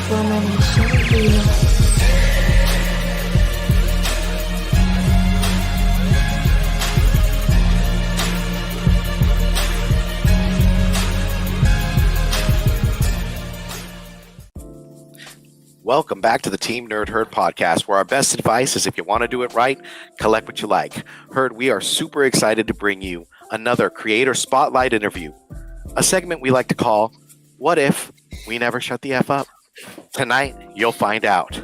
woman should be. Welcome back to the Team Nerd Herd podcast, where our best advice is if you want to do it right, collect what you like. Herd, we are super excited to bring you another Creator Spotlight interview, a segment we like to call, What If We Never Shut the F Up? Tonight, you'll find out.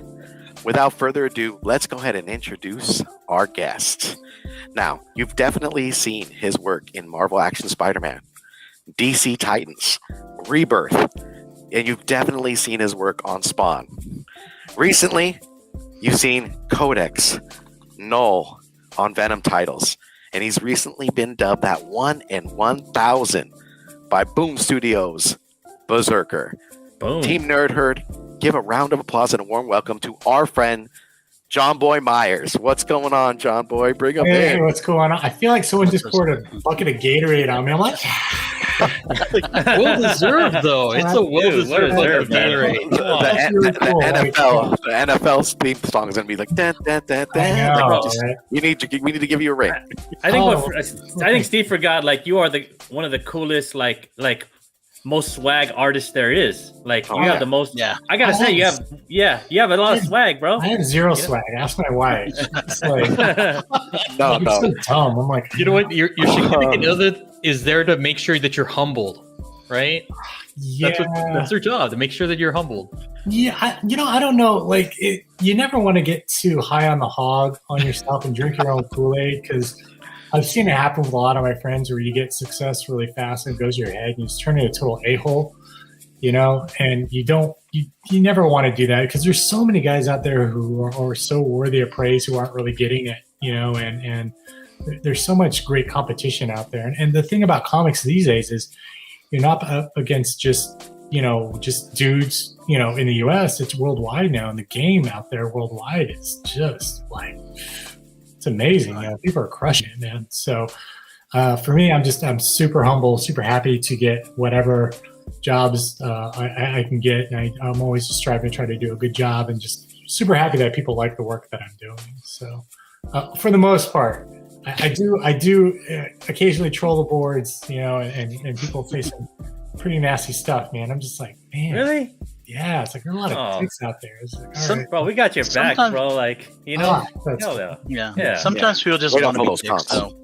Without further ado, let's go ahead and introduce our guest. Now, you've definitely seen his work in Marvel Action Spider-Man, DC Titans, Rebirth, and you've definitely seen his work on Spawn. Recently, you've seen Codex, Null on Venom titles, and he's recently been dubbed that 1 in 1,000 by boomstudios, Berserker. Boom. Team Nerd Herd, give a round of applause and a warm welcome to our friend, Jonboy Meyers. What's going on, Jonboy? Bring him in. Hey, what's going on? I feel like someone just poured a bucket of Gatorade on me. I'm like, well deserved though. It's a well deserved Gatorade. The NFL's theme song is gonna be like that. We need to give you a ring. I think Steve forgot. Like, you are one of the coolest like most swag artists there is. Like, you have the most. Yeah, I gotta say, you have a lot of swag, bro. I have zero swag. Ask my wife. It's like, no. So dumb. I'm like, you know what? Your significant other is there to make sure that you're humbled, right? Yeah, that's their job, to make sure that you're humbled. Yeah, I don't know. Like, you never want to get too high on the hog on yourself and drink your own Kool-Aid, because I've seen it happen with a lot of my friends where you get success really fast and it goes to your head and you just turn into a total a-hole, and you never want to do that, because there's so many guys out there who are so worthy of praise who aren't really getting it, and there's so much great competition out there. And the thing about comics these days is you're not up against just dudes, in the US. It's worldwide now, and the game out there worldwide is just like, it's amazing. People are crushing it, man. So for me, I'm super humble, super happy to get whatever jobs I can get. And I'm always just striving to try to do a good job, and just super happy that people like the work that I'm doing. So for the most part, I do occasionally troll the boards, and people say some pretty nasty stuff, man. I'm just like, man. Really? Yeah, it's like there's a lot of dicks out there. It's like, all right. Bro, we got your back, bro. Like, Sometimes people just want to be dicks, though.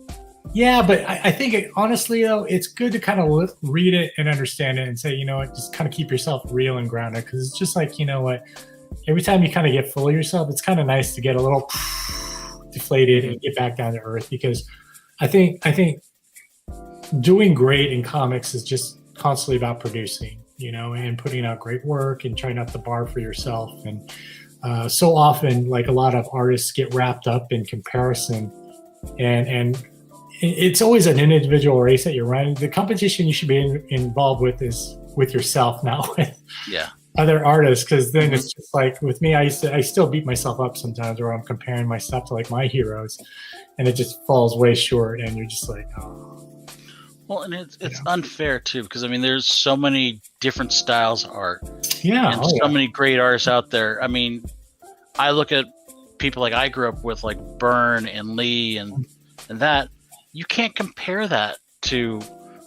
Yeah, but I think honestly, though, it's good to kind of read it and understand it and say, just kind of keep yourself real and grounded, because it's just like, every time you kind of get full of yourself, it's kind of nice to get a little deflated and get back down to earth, because I think doing great in comics is just constantly about producing, and putting out great work and trying not to bar for yourself. And so often, like, a lot of artists get wrapped up in comparison, and it's always an individual race that you're running. The competition you should be involved with is with yourself, not with other artists, because then it's just like, with me, I still beat myself up sometimes, where I'm comparing myself to like my heroes, and it just falls way short, and you're just like, oh. Well, and it's unfair too, because there's so many different styles of art. Yeah. And so many great artists out there. I look at people like I grew up with, like Byrne and Lee and that. You can't compare that to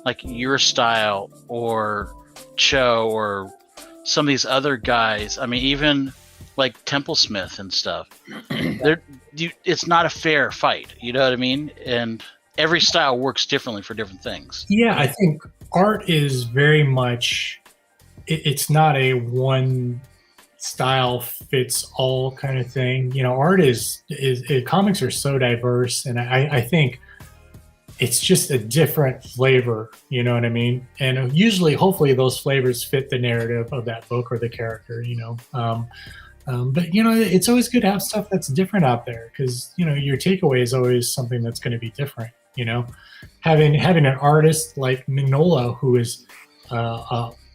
like your style or Cho or some of these other guys. Even like Temple Smith and stuff. It's not a fair fight. You know what I mean? And every style works differently for different things. Yeah, I think art is very much, it's not a one style fits all kind of thing. Art is comics are so diverse, and I think it's just a different flavor, you know what I mean? And usually, hopefully, those flavors fit the narrative of that book or the character, but it's always good to have stuff that's different out there, because your takeaway is always something that's going to be different. Having an artist like Mignola, who is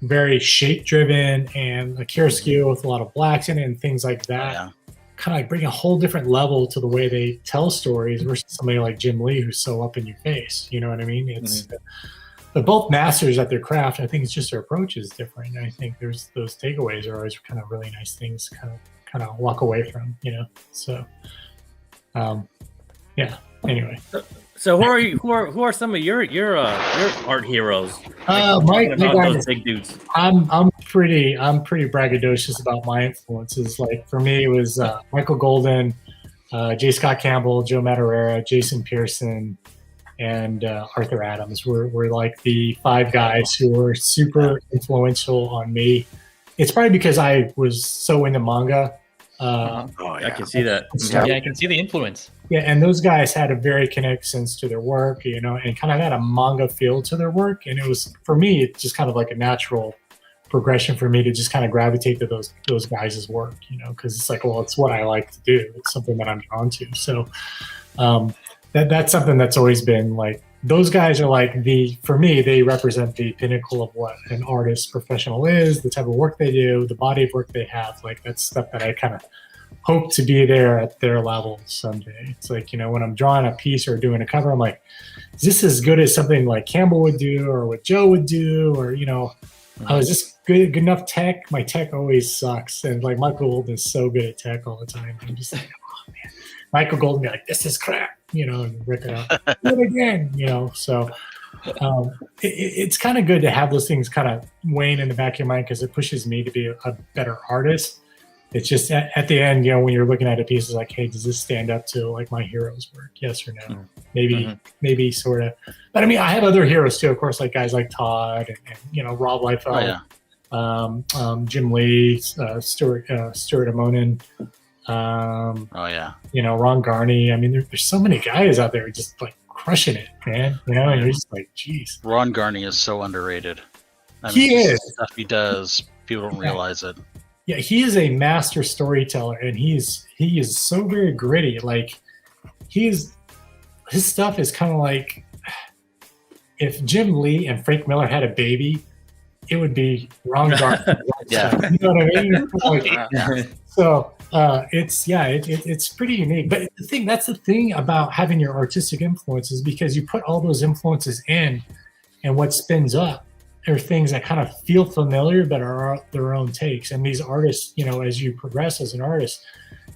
very shape driven and a chiaroscuro with a lot of blacks in it and things like that, kind of like bring a whole different level to the way they tell stories versus somebody like Jim Lee, who's so up in your face. You know what I mean? It's but both masters at their craft. I think it's just their approach is different. And I think there's those takeaways are always kind of really nice things, kind of walk away from, So, yeah. Anyway. So who are some of your art heroes? Those big dudes. I'm pretty braggadocious about my influences. Like for me, it was Michael Golden, J. Scott Campbell, Joe Madureira, Jason Pearson, and Arthur Adams were like the 5 guys who were super influential on me. It's probably because I was so into manga. I can see that. Yeah, I can see the influence. Yeah, and those guys had a very kinetic sense to their work, and kind of had a manga feel to their work. And it was, for me, it's just kind of like a natural progression for me to just kind of gravitate to those guys' work, because it's like, well, it's what I like to do. It's something that I'm drawn to. So that's something that's always been like, those guys are like for me, they represent the pinnacle of what an artist professional is, the type of work they do, the body of work they have. Like that's stuff that I kind of hope to be there at their level someday. It's like, when I'm drawing a piece or doing a cover, I'm like, is this as good as something like Campbell would do or what Joe would do? Or, is this good enough tech? My tech always sucks. And like Michael Golden is so good at tech all the time. I'm just like, oh man, Michael Golden be like, this is crap, and rip it out. Do it again, So it's kind of good to have those things kind of weighing in the back of your mind because it pushes me to be a better artist. It's just at the end, when you're looking at a piece, it's like, hey, does this stand up to like my hero's work? Yes or no? Maybe sort of. But I mean, I have other heroes too, of course, like guys like Todd and Rob Liefeld, Jim Lee, Stuart Amonin. Ron Garney. I mean, there's so many guys out there just like crushing it, man. And you're just like, geez. Ron Garney is so underrated. He is. The stuff he does, people don't realize it. Yeah, he is a master storyteller, and he is so very gritty. Like his stuff is kind of like if Jim Lee and Frank Miller had a baby, it would be Ron Garney. Yeah, you know what I mean? So it's pretty unique. But that's the thing about having your artistic influences, because you put all those influences in, and what spins up are things that kind of feel familiar but are their own takes. And these artists, as you progress as an artist,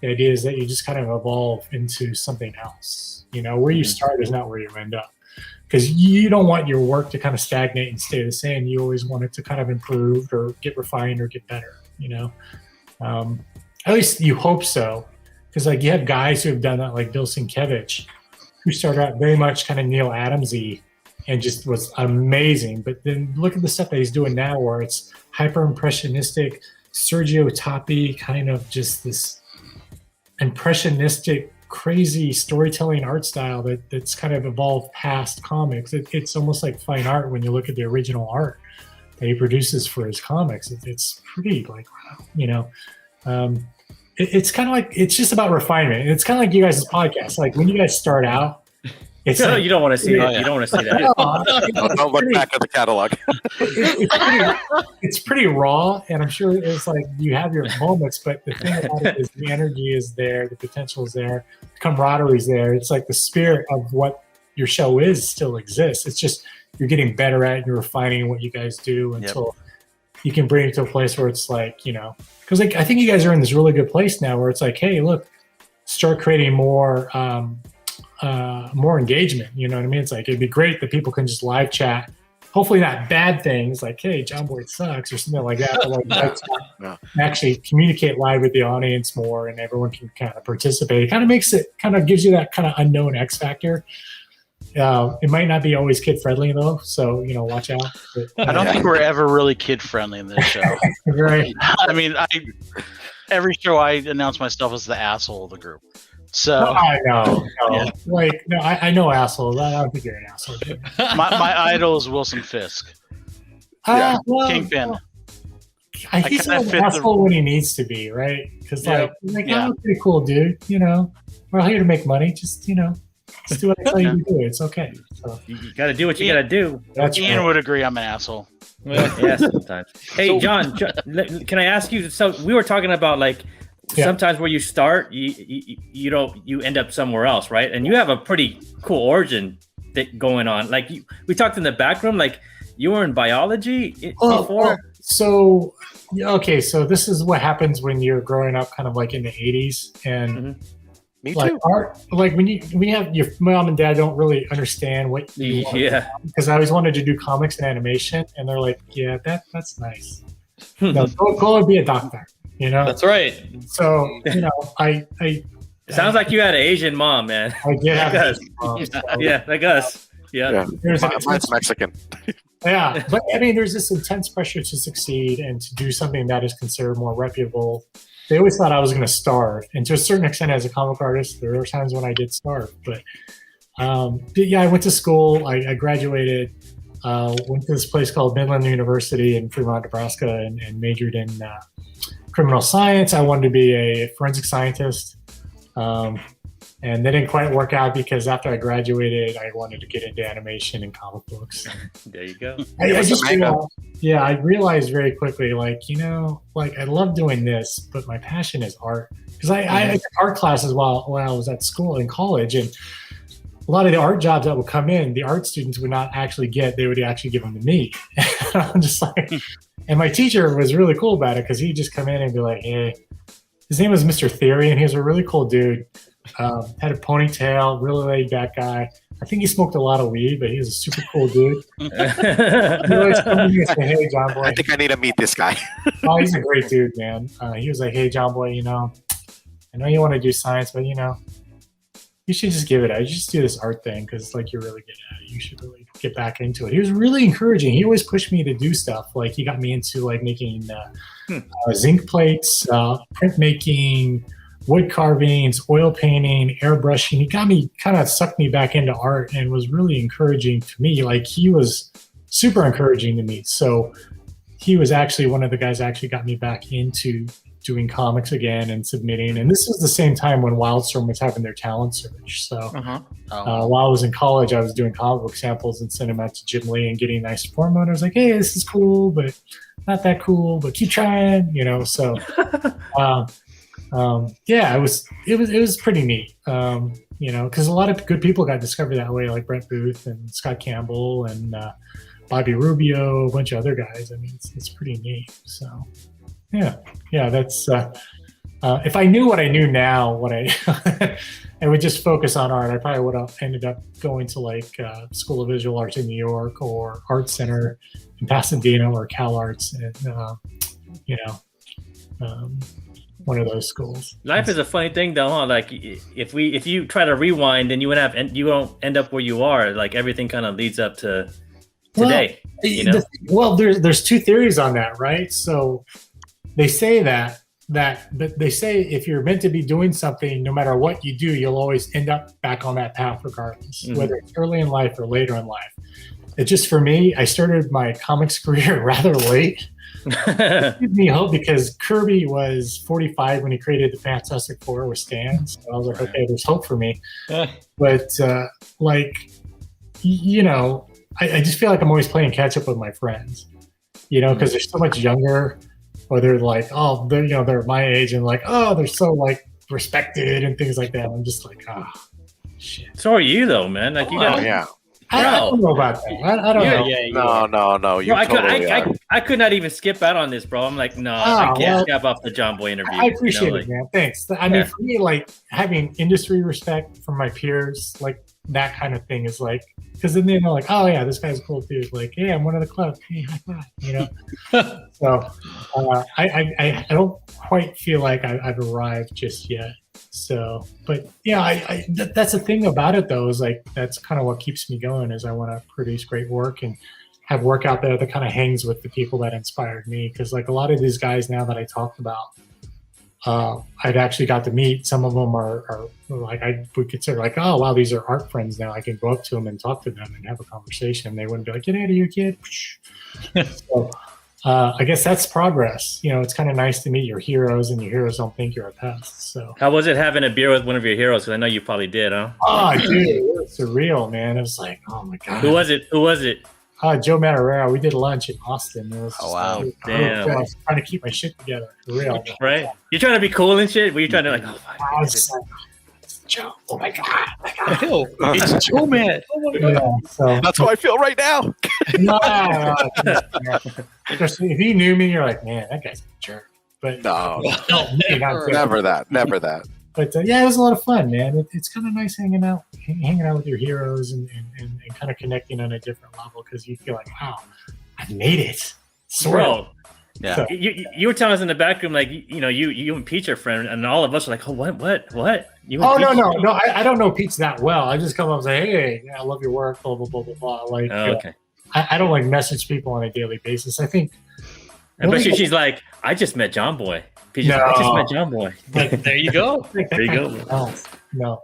the idea is that you just kind of evolve into something else. Where you start is not where you end up, because you don't want your work to kind of stagnate and stay the same. You always want it to kind of improve or get refined or get better. At least you hope so, because like you have guys who have done that, like Bill Sienkiewicz, who started out very much kind of Neil Adams-y and just was amazing. But then look at the stuff that he's doing now, where it's hyper impressionistic, Sergio Tappi, kind of just this impressionistic, crazy storytelling art style that's kind of evolved past comics. It's almost like fine art when you look at the original art that he produces for his comics. It's pretty like, it's kind of like, it's just about refinement. It's kind of like you guys' podcast. Like when you guys start out, it's you don't want to see that. You don't want to see that. Don't look back at the catalog. It's pretty raw, and I'm sure it's like you have your moments, but the thing about it is the energy is there, the potential is there, the camaraderie is there. It's like the spirit of what your show is still exists. It's just you're getting better at it, you're refining what you guys do until you can bring it to a place where it's like, because like I think you guys are in this really good place now where it's like, hey, look, start creating more engagement. You know what I mean? It's like it'd be great that people can just live chat. Hopefully not bad things like, hey, Jonboy sucks or something like that. But like actually communicate live with the audience more, and everyone can kind of participate. It kind of gives you that kind of unknown X factor. It might not be always kid friendly though, so watch out. But, I don't think we're ever really kid friendly in this show. Right. I mean, every show I announce myself as the asshole of the group. So I know. I know assholes. I don't think you're an asshole. my idol is Wilson Fisk. Kingpin. He's an asshole when he needs to be, right? Because I'm a pretty cool dude. We're here to make money. Just just do what I tell you to do. It's okay. So, you got to do what you got to do. Ian would agree I'm an asshole. Yeah, sometimes. Hey, John, can I ask you? So we were talking about like sometimes where you start, you end up somewhere else, right? And you have a pretty cool origin going on? Like we talked in the back room, like you were in biology before. So this is what happens when you're growing up kind of like in the 80s and Me like too. art, like when you have your mom and dad don't really understand what you want because I always wanted to do comics and animation and they're like, yeah, that's nice. No, go and be a doctor, you know. That's right. So I it sounds like you had an Asian mom, man. I did have Like us. Yeah, like us. Yeah. Mine's Mexican. Yeah, but I mean, there's this intense pressure to succeed and to do something that is considered more reputable. They always thought I was going to starve, and to a certain extent, as a comic artist, there were times when I did starve. But yeah, I went to school. I graduated. Went to this place called Midland University in Fremont, Nebraska, and majored in criminal science. I wanted to be a forensic scientist. And that didn't quite work out because after I graduated, I wanted to get into animation and comic books. There you go. I realized very quickly, like I love doing this, but my passion is art. Because I took art classes while I was at school in college, and a lot of the art jobs that would come in, the art students would not actually get. They would actually give them to me. I'm just like, and my teacher was really cool about it because he'd just come in and be like, hey. His name was Mr. Theory, and he was a really cool dude. Had a ponytail, really laid back guy. I think he smoked a lot of weed, but he was a super cool dude. He always come to me and say, hey, John Boy. I think I need to meet this guy. Oh, he's a great dude, man. He was like, hey, John Boy, I know you want to do science, but you should just give it out. You just do this art thing because like you're really good at it. You should really get back into it. He was really encouraging. He always pushed me to do stuff. Like he got me into like making zinc plates, printmaking, wood carvings, oil painting, airbrushing. He got me, kind of sucked me back into art and was really encouraging to me. Like he was super encouraging to me. So he was actually one of the guys that actually got me back into doing comics again and submitting. And this was the same time when Wildstorm was having their talent search. So while I was in college, I was doing comic book samples and sending them out to Jim Lee and getting nice support. I was like, hey, this is cool, but not that cool, but keep trying, So yeah, it was pretty neat. Because a lot of good people got discovered that way, like Brent Booth and Scott Campbell and Bobby Rubio, a bunch of other guys. I mean, it's pretty neat. So yeah, that's if I knew what I knew now, I would just focus on art. I probably would have ended up going to like School of Visual Arts in New York or Art Center in Pasadena or Cal Arts, and one of those schools. Life is a funny thing, though, huh? Like if you try to rewind, then you won't end up where you are. Like everything kind of leads up to today. Well, there's two theories on that, right? So they say that they say if you're meant to be doing something, no matter what you do, you'll always end up back on that path regardless, whether it's early in life or later in life. It's just for me, I started my comics career rather late. It gave me hope because Kirby was 45 when he created the Fantastic Four with Stan. So I was like, okay, there's hope for me. But I just feel like I'm always playing catch up with my friends, because they're so much younger. Or they're like, oh, they're my age and like, oh, they're so like respected and things like that. I'm just like, shit. So are you though, man? Like you got, I don't know about that. I don't know. No. You bro, totally are. I could not even skip out on this, bro. I'm like, no, I can't skip off the John Boy interview. I appreciate it, man. Thanks. I mean, for me, like having industry respect from my peers, like that kind of thing is like, because then they're like, oh yeah, this guy's a cool dude. Like, hey, I'm one of the club. Hey, high five, So I don't quite feel like I've arrived just yet. So, but yeah, that's the thing about it though, is like, that's kind of what keeps me going is I want to produce great work and have work out there that kind of hangs with the people that inspired me. Cause like a lot of these guys now that I talked about, I've actually got to meet. Some of them are like, I would consider like, oh, wow, these are art friends now. I can go up to them and talk to them and have a conversation. They wouldn't be like, get out of here, kid. So I guess that's progress. It's kind of nice to meet your heroes and your heroes don't think you're a pest. So how was it having a beer with one of your heroes? Because I know you probably did, huh? Oh, dude, it was surreal, man. It was like, oh my God. Who was it? Joe Matarera. We did lunch in Austin. It was wow. Damn. I was trying to keep my shit together for real. Right? You're trying to be cool and shit? Were you trying to like, oh, I was just like, Joe. Oh my god. It's Joe, man. Oh my god. Yeah, so That's how I feel right now. no, if you knew me, you're like, man, that guy's a jerk. But No, not never that. Never that. But yeah, it was a lot of fun, man. It's kind of nice hanging out with your heroes and kind of connecting on a different level because you feel like, wow, I made it. Bro, Yeah. So- you were telling us in the back room, like, you and Peach are friends, and all of us are like, oh, what? You and Oh, Peach? no. I don't know Peach that well. I just come up and say, hey, I love your work, blah, blah, blah, blah, blah. Like, Okay. I don't like message people on a daily basis. I think. I bet she's like, I just met Jonboy. Peach is like, I just met Jonboy. Like, There you go. like, There you go. No.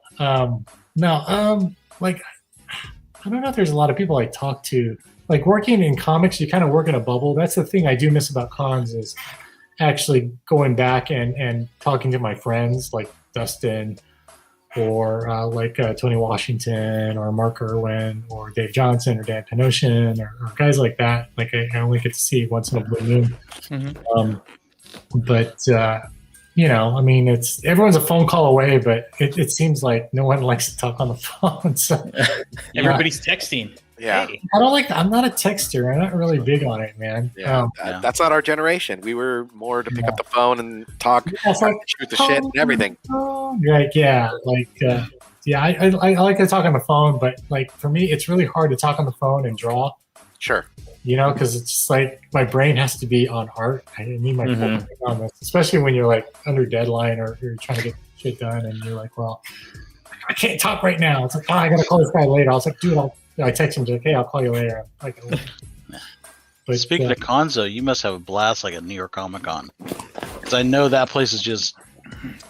Like, I don't know if there's a lot of people I talk to. Like working in comics, you kind of work in a bubble. That's the thing I do miss about cons is actually going back and talking to my friends like Dustin or Tony Washington or Mark Irwin or Dave Johnson or Dan Panosian or guys like that. Like I only get to see once in a blue moon. But I mean, everyone's a phone call away, but it seems like no one likes to talk on the phone. So Everybody's texting. Yeah. Hey. I'm not a texter. I'm not really big on it, man. Yeah. That's not our generation. We were more to pick up the phone and talk, it's like, shoot the shit and everything. Like, I like to talk on the phone, but like for me, it's really hard to talk on the phone and draw. Sure. Because it's just like my brain has to be on art. I need my brain on this, especially when you're like under deadline or you're trying to get shit done, and you're like, well, I can't talk right now. It's like, I gotta call this guy later. I was like, dude, I text him, like, hey, I'll call you later. But Speaking of cons, though, you must have a blast like at New York Comic Con, because I know that place is just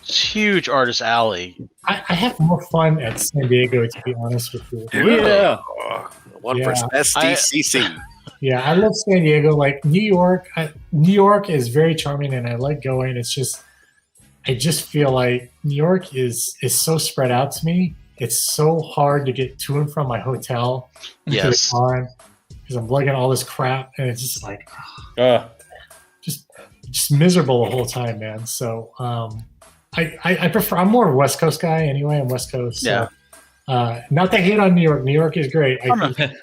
huge artist alley. I have more fun at San Diego, to be honest with you. Yeah. One for SDCC. Yeah, I love San Diego. Like New York, New York is very charming, and I like going. It's just, I just feel like New York is so spread out to me. It's so hard to get to and from my hotel to the con because I'm lugging all this crap, and it's just like, just miserable the whole time, man. So I prefer. I'm more of a West Coast guy anyway. I'm West Coast. So, not to hate on New York. New York is great. I think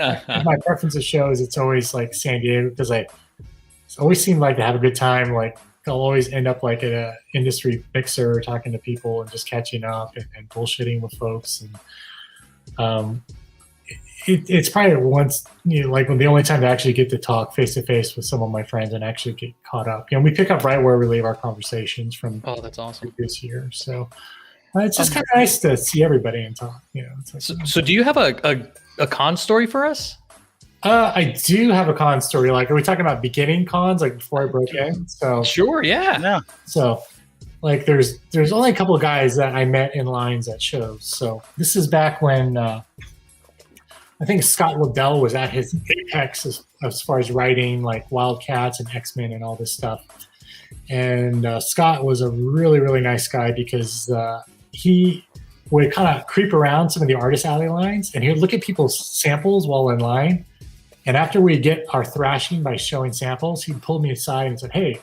my preference of shows, it's always like San Diego because it's always seemed like to have a good time. Like I'll always end up like at a industry mixer talking to people and just catching up and bullshitting with folks. And it's probably once, like when the only time to actually get to talk face to face with some of my friends and actually get caught up. We pick up right where we leave our conversations from. Oh, that's awesome. This year, so it's just kind of nice to see everybody and talk. It's like, So do you have a con story for us? I do have a con story. Like, are we talking about beginning cons, like before I broke in? So Sure, yeah. So, like, there's only a couple of guys that I met in lines at shows. So this is back when I think Scott Lobdell was at his apex as far as writing, like Wildcats and X-Men and all this stuff. And Scott was a really, really nice guy because he would kind of creep around some of the artist alley lines, and he would look at people's samples while in line. And after we get our thrashing by showing samples, he'd pull me aside and said, hey,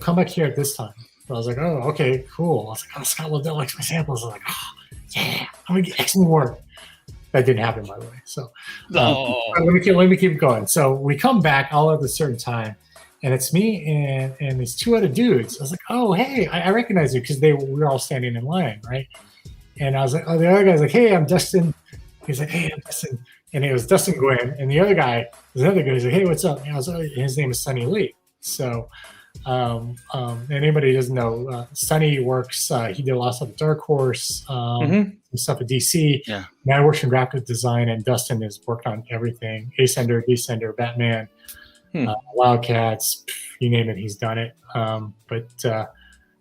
come back here at this time. So I was like, oh, okay, cool. I was like, oh, Scott Lobdell likes my samples. I was like, oh, yeah, I'm going to get X-Men work. That didn't happen, by the way. So let me keep going. So we come back all at a certain time, and it's me and these two other dudes. I was like, oh, hey, I recognize you because we were all standing in line, right? And I was like, oh, the other guy's like, hey, I'm Dustin. He's like, hey, I'm Dustin. And it was Dustin Gwynn. And the other guy, he's like, hey, what's up? And I was like, his name is Sonny Lee. So anybody who doesn't know, Sonny works, he did a lot of stuff at Darkhorse, some stuff at DC. Yeah. Now he works in graphic design, and Dustin has worked on everything. Ascender, Descender, Batman, Wildcats, you name it, he's done it.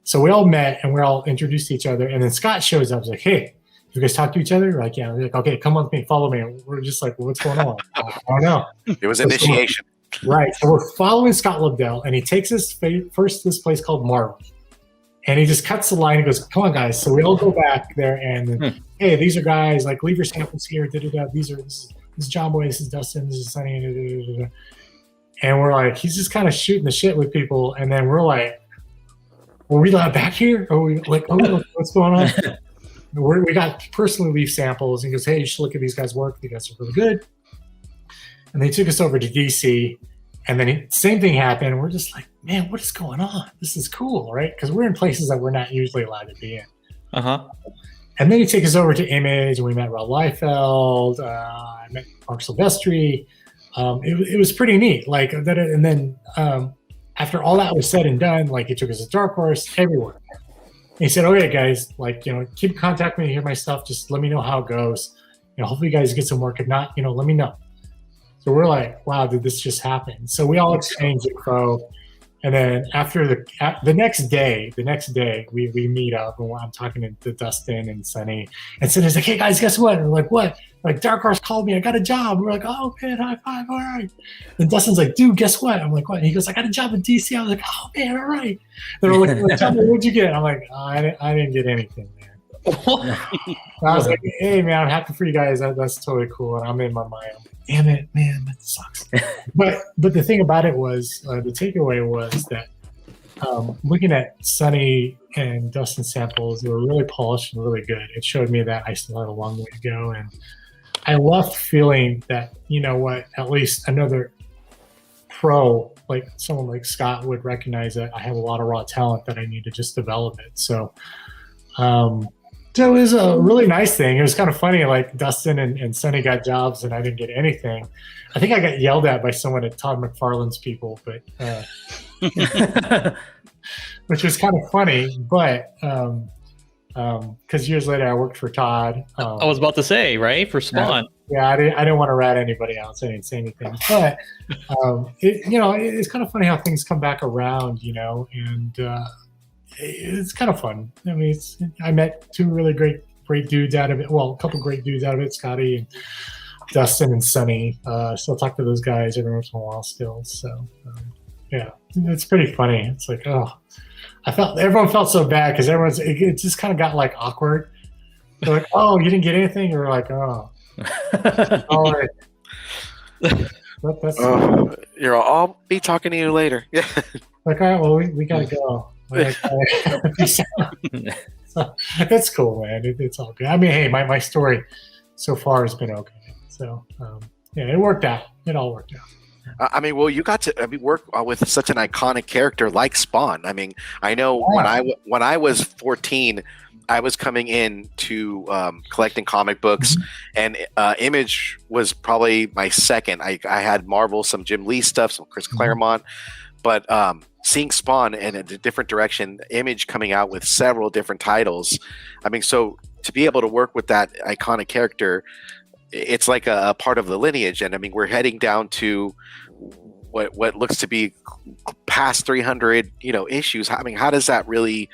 So we all met and we all introduced each other, and then Scott shows up. He's like, hey, you guys talk to each other? We're like, yeah. We're like, okay, come with me, follow me. We're just like, what's going on? I don't know. It was initiation. Right. So we're following Scott Lobdell, and he takes us first to this place called Marvel. And he just cuts the line and goes, come on, guys. So we all go back there and, hey, these are guys, like, leave your samples here. This is Jonboy, this is Dustin, this is Sonny. And we're like, he's just kind of shooting the shit with people. And then we're like, were we allowed back here? Are we like, oh, what's going on? we got personally leaf samples, and he goes, hey, you should look at these guys' work. These guys are really good. And they took us over to DC, and then same thing happened. And we're just like, man, what is going on? This is cool, right? Because we're in places that we're not usually allowed to be in. And then he took us over to Image, and we met Rob Liefeld. I met Mark Silvestri. It was pretty neat. Like that, and then after all that was said and done, like he took us to Darkhorse everywhere. And he said, "Okay, guys, like keep in contact with me, hear my stuff. Just let me know how it goes. Hopefully you guys get some work. If not, let me know." So we're like, "Wow, did this just happen?" So we all exchanged info. And then after the next day, we meet up, and I'm talking to Dustin and Sonny. And Sonny's like, "Hey guys, guess what?" And we're like, "What?" Like, Dark Horse called me. I got a job. We're like, "Oh man, high five, all right." And Dustin's like, "Dude, guess what?" I'm like, "What?" And he goes, "I got a job in DC." I was like, "Oh man, all right." Then we're like, "Tell me, what'd you get?" I'm like, I didn't get anything, man. I was like, "Hey man, I'm happy for you guys. That's totally cool." And I'm in my mind, damn it, man, that sucks. But the thing about it was, the takeaway was that looking at Sonny and Dustin samples, they were really polished and really good. It showed me that I still had a long way to go, and I loved feeling that at least another pro, like someone like Scott, would recognize that I have a lot of raw talent that I need to just develop it. So. So it was a really nice thing. It was kind of funny, like Dustin and Sonny got jobs and I didn't get anything. I think I got yelled at by someone at Todd McFarlane's people, but which was kind of funny. But because years later I worked for Todd. I was about to say, right, for Spawn. Yeah, I didn't want to rat anybody out, so I didn't say anything. But it's kind of funny how things come back around, and. It's kind of fun. I mean, I met two really great dudes out of it. Well, a couple great dudes out of it, Scotty and Dustin and Sonny. Still talk to those guys every once in a while still. So, yeah, it's pretty funny. It's like, everyone felt so bad because it just kind of got like awkward. They're like, "Oh, you didn't get anything?" You're like, "Oh, all right." I'll be talking to you later. Yeah. Like, all right, well, we gotta go. So that's cool, man. It's all good. I mean, hey, my story so far has been okay. So it worked out. It all worked out. I mean, well, you got to work with such an iconic character like Spawn. I mean, I know when I was 14, I was coming in to collecting comic books, and Image was probably my second. I had Marvel, some Jim Lee stuff, some Chris Claremont, but seeing Spawn in a different direction, Image coming out with several different titles. I mean, so to be able to work with that iconic character, it's like a part of the lineage. And I mean, we're heading down to what looks to be past 300, issues. I mean, how does that really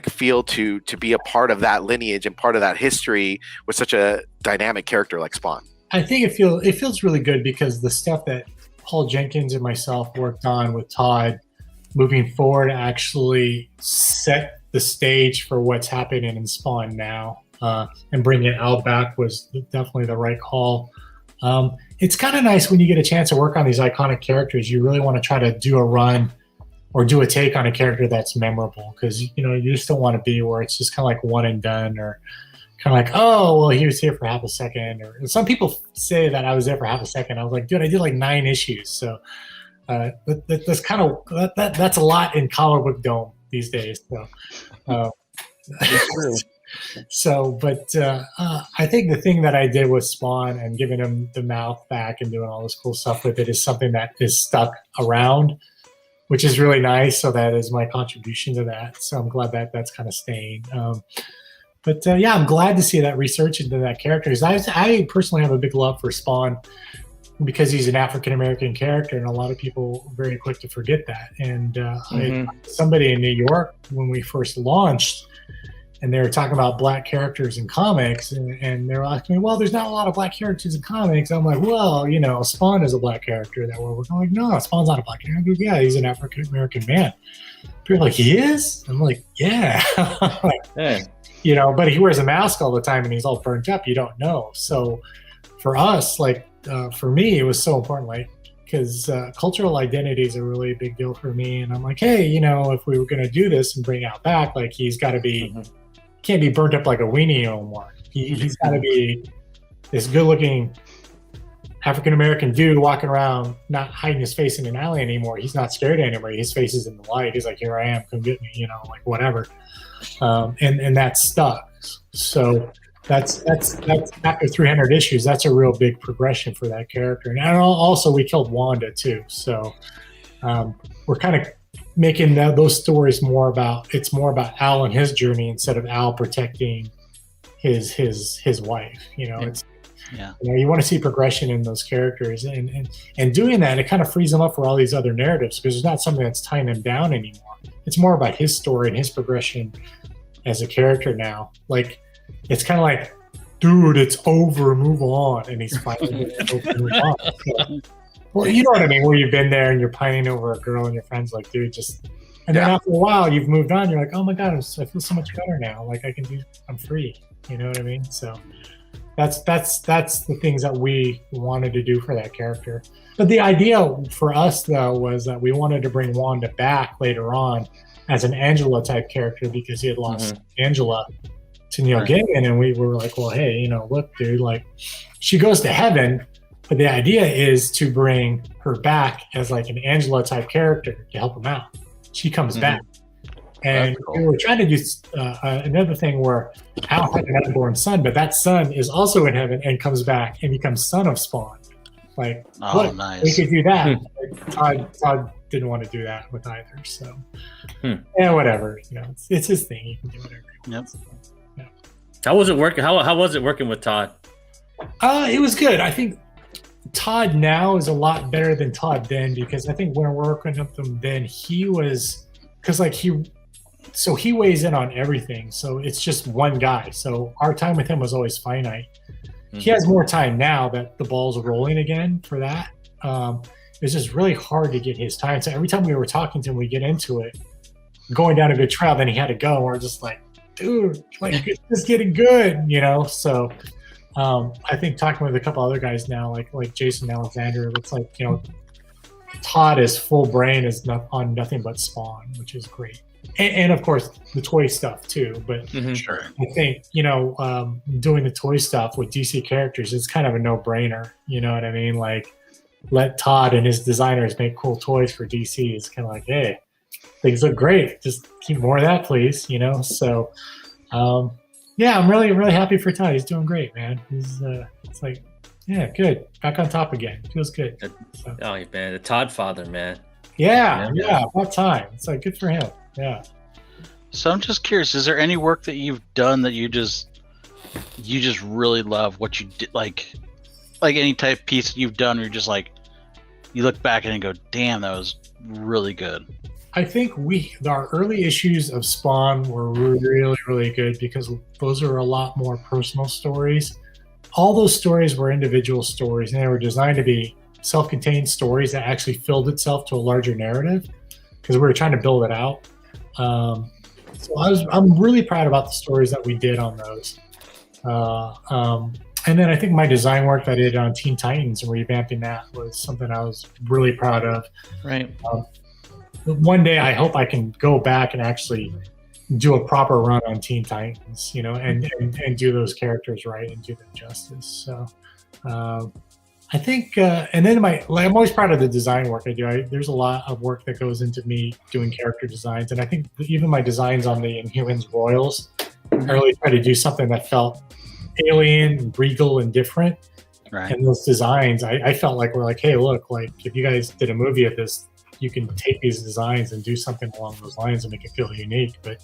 feel to be a part of that lineage and part of that history with such a dynamic character like Spawn? I think it feels really good because the stuff that Paul Jenkins and myself worked on with Todd moving forward actually set the stage for what's happening in Spawn now, and bringing it out back was definitely the right call. It's kind of nice when you get a chance to work on these iconic characters. You really want to try to do a run or do a take on a character that's memorable, because you just don't want to be where it's just kind of like one and done, or kind of like, oh, well, he was here for half a second. Or some people say that I was there for half a second. I was like, dude, I did like 9 issues. So that's kind of that's a lot in comic book dome these days. So, but I think the thing that I did with Spawn and giving him the mouth back and doing all this cool stuff with it is something that is stuck around, which is really nice. So that is my contribution to that. So I'm glad that that's kind of staying. But I'm glad to see that research into that character. Because I personally have a big love for Spawn because he's an African-American character, and a lot of people are very quick to forget that. And somebody in New York, when we first launched, and they were talking about black characters in comics, and they were asking me, well, there's not a lot of black characters in comics. I'm like, well, Spawn is a black character that we're working on. Like, no, Spawn's not a black character. Yeah, he's an African-American man. People are like, he is? I'm like, yeah. Hey. But he wears a mask all the time and he's all burnt up. You don't know. So for us, for me, it was so important, because cultural identity is a really big deal for me. And I'm like, hey, if we were going to do this and bring out back, he's got to be can't be burnt up like a weenie no more. He's got to be this good-looking African-American dude walking around, not hiding his face in an alley anymore. He's not scared of anybody. His face is in the light. He's like, here I am, come get me, you know, like whatever. And that stuck. So that's after 300 issues, that's a real big progression for that character. And also we killed Wanda too. So we're kind of making those stories more about Al and his journey instead of Al protecting his wife. You know, it's, you know, you want to see progression in those characters, and doing that, it kind of frees them up for all these other narratives because there's not something that's tying them down anymore. It's more about his story and his progression as a character now. Like, it's kind of like, dude, it's over, move on, and he's finally move on. So, well, you know what I mean, where you've been there and you're pining over a girl and your friend's like, dude, just, and then after a while you've moved on, you're like, oh my god, I feel so much better now. Like, I'm free. You know what I mean? So that's the things that we wanted to do for that character. But the idea for us though was that we wanted to bring Wanda back later on as an Angela type character because he had lost Angela to Neil Gaiman, and we were like, well, hey, you know, look, dude, like, she goes to heaven, but the idea is to bring her back as like an Angela type character to help him out. She comes back. And we were trying to do another thing where Al had an unborn son, but that son is also in heaven and comes back and becomes son of Spawn. Like, look, nice. We could do that. Todd didn't want to do that with either. So, yeah, whatever. You know, it's his thing. He can do whatever he wants. Yeah. How was it working? How was it working with Todd? It was good. I think Todd now is a lot better than Todd then, because I think when we're working with him then, he was, because like he weighs in on everything. So it's just one guy. So our time with him was always finite. He has more time now that the ball's rolling again for that. It's just really hard to get his time. So every time we were talking to him, we get into it, going down a good trail, then he had to go. And we're just like, dude, like, it's just getting good, you know? So I think talking with a couple other guys now, like Jason Alexander, it looks like, you know, Todd is full brain is on nothing but Spawn, which is great. And of course the toy stuff too, but Sure. I think, you know, doing the toy stuff with DC characters is kind of a no-brainer. You know what I mean? Like, let Todd and his designers make cool toys for DC. It's kind of like, hey, things look great. Just keep more of that, please. You know? So, yeah, I'm really, really happy for Todd. He's doing great, man. He's, it's like, yeah, good. Back on top again. Feels good. So. Oh, man, the Todd father, man. Yeah, about time. It's like, good for him. Yeah. So I'm just curious, is there any work that you've done that you just really love what you did, like any type piece you've done where you're just like, you look back and go, damn, that was really good? I think our early issues of Spawn were really, really good because those are a lot more personal stories. All those stories were individual stories, and they were designed to be self-contained stories that actually filled itself to a larger narrative because we were trying to build it out. So I'm really proud about the stories that we did on those. And then I think my design work that I did on Teen Titans and revamping that was something I was really proud of. Right. One day I hope I can go back and actually do a proper run on Teen Titans, you know, and do those characters right and do them justice. So I think, and then I'm always proud of the design work I do. There's a lot of work that goes into me doing character designs, and I think even my designs on the Inhumans Royals, I really try to do something that felt alien, regal, and different. Right. And those designs, I felt like we're like, hey, look, like if you guys did a movie of this, you can take these designs and do something along those lines and make it feel unique. But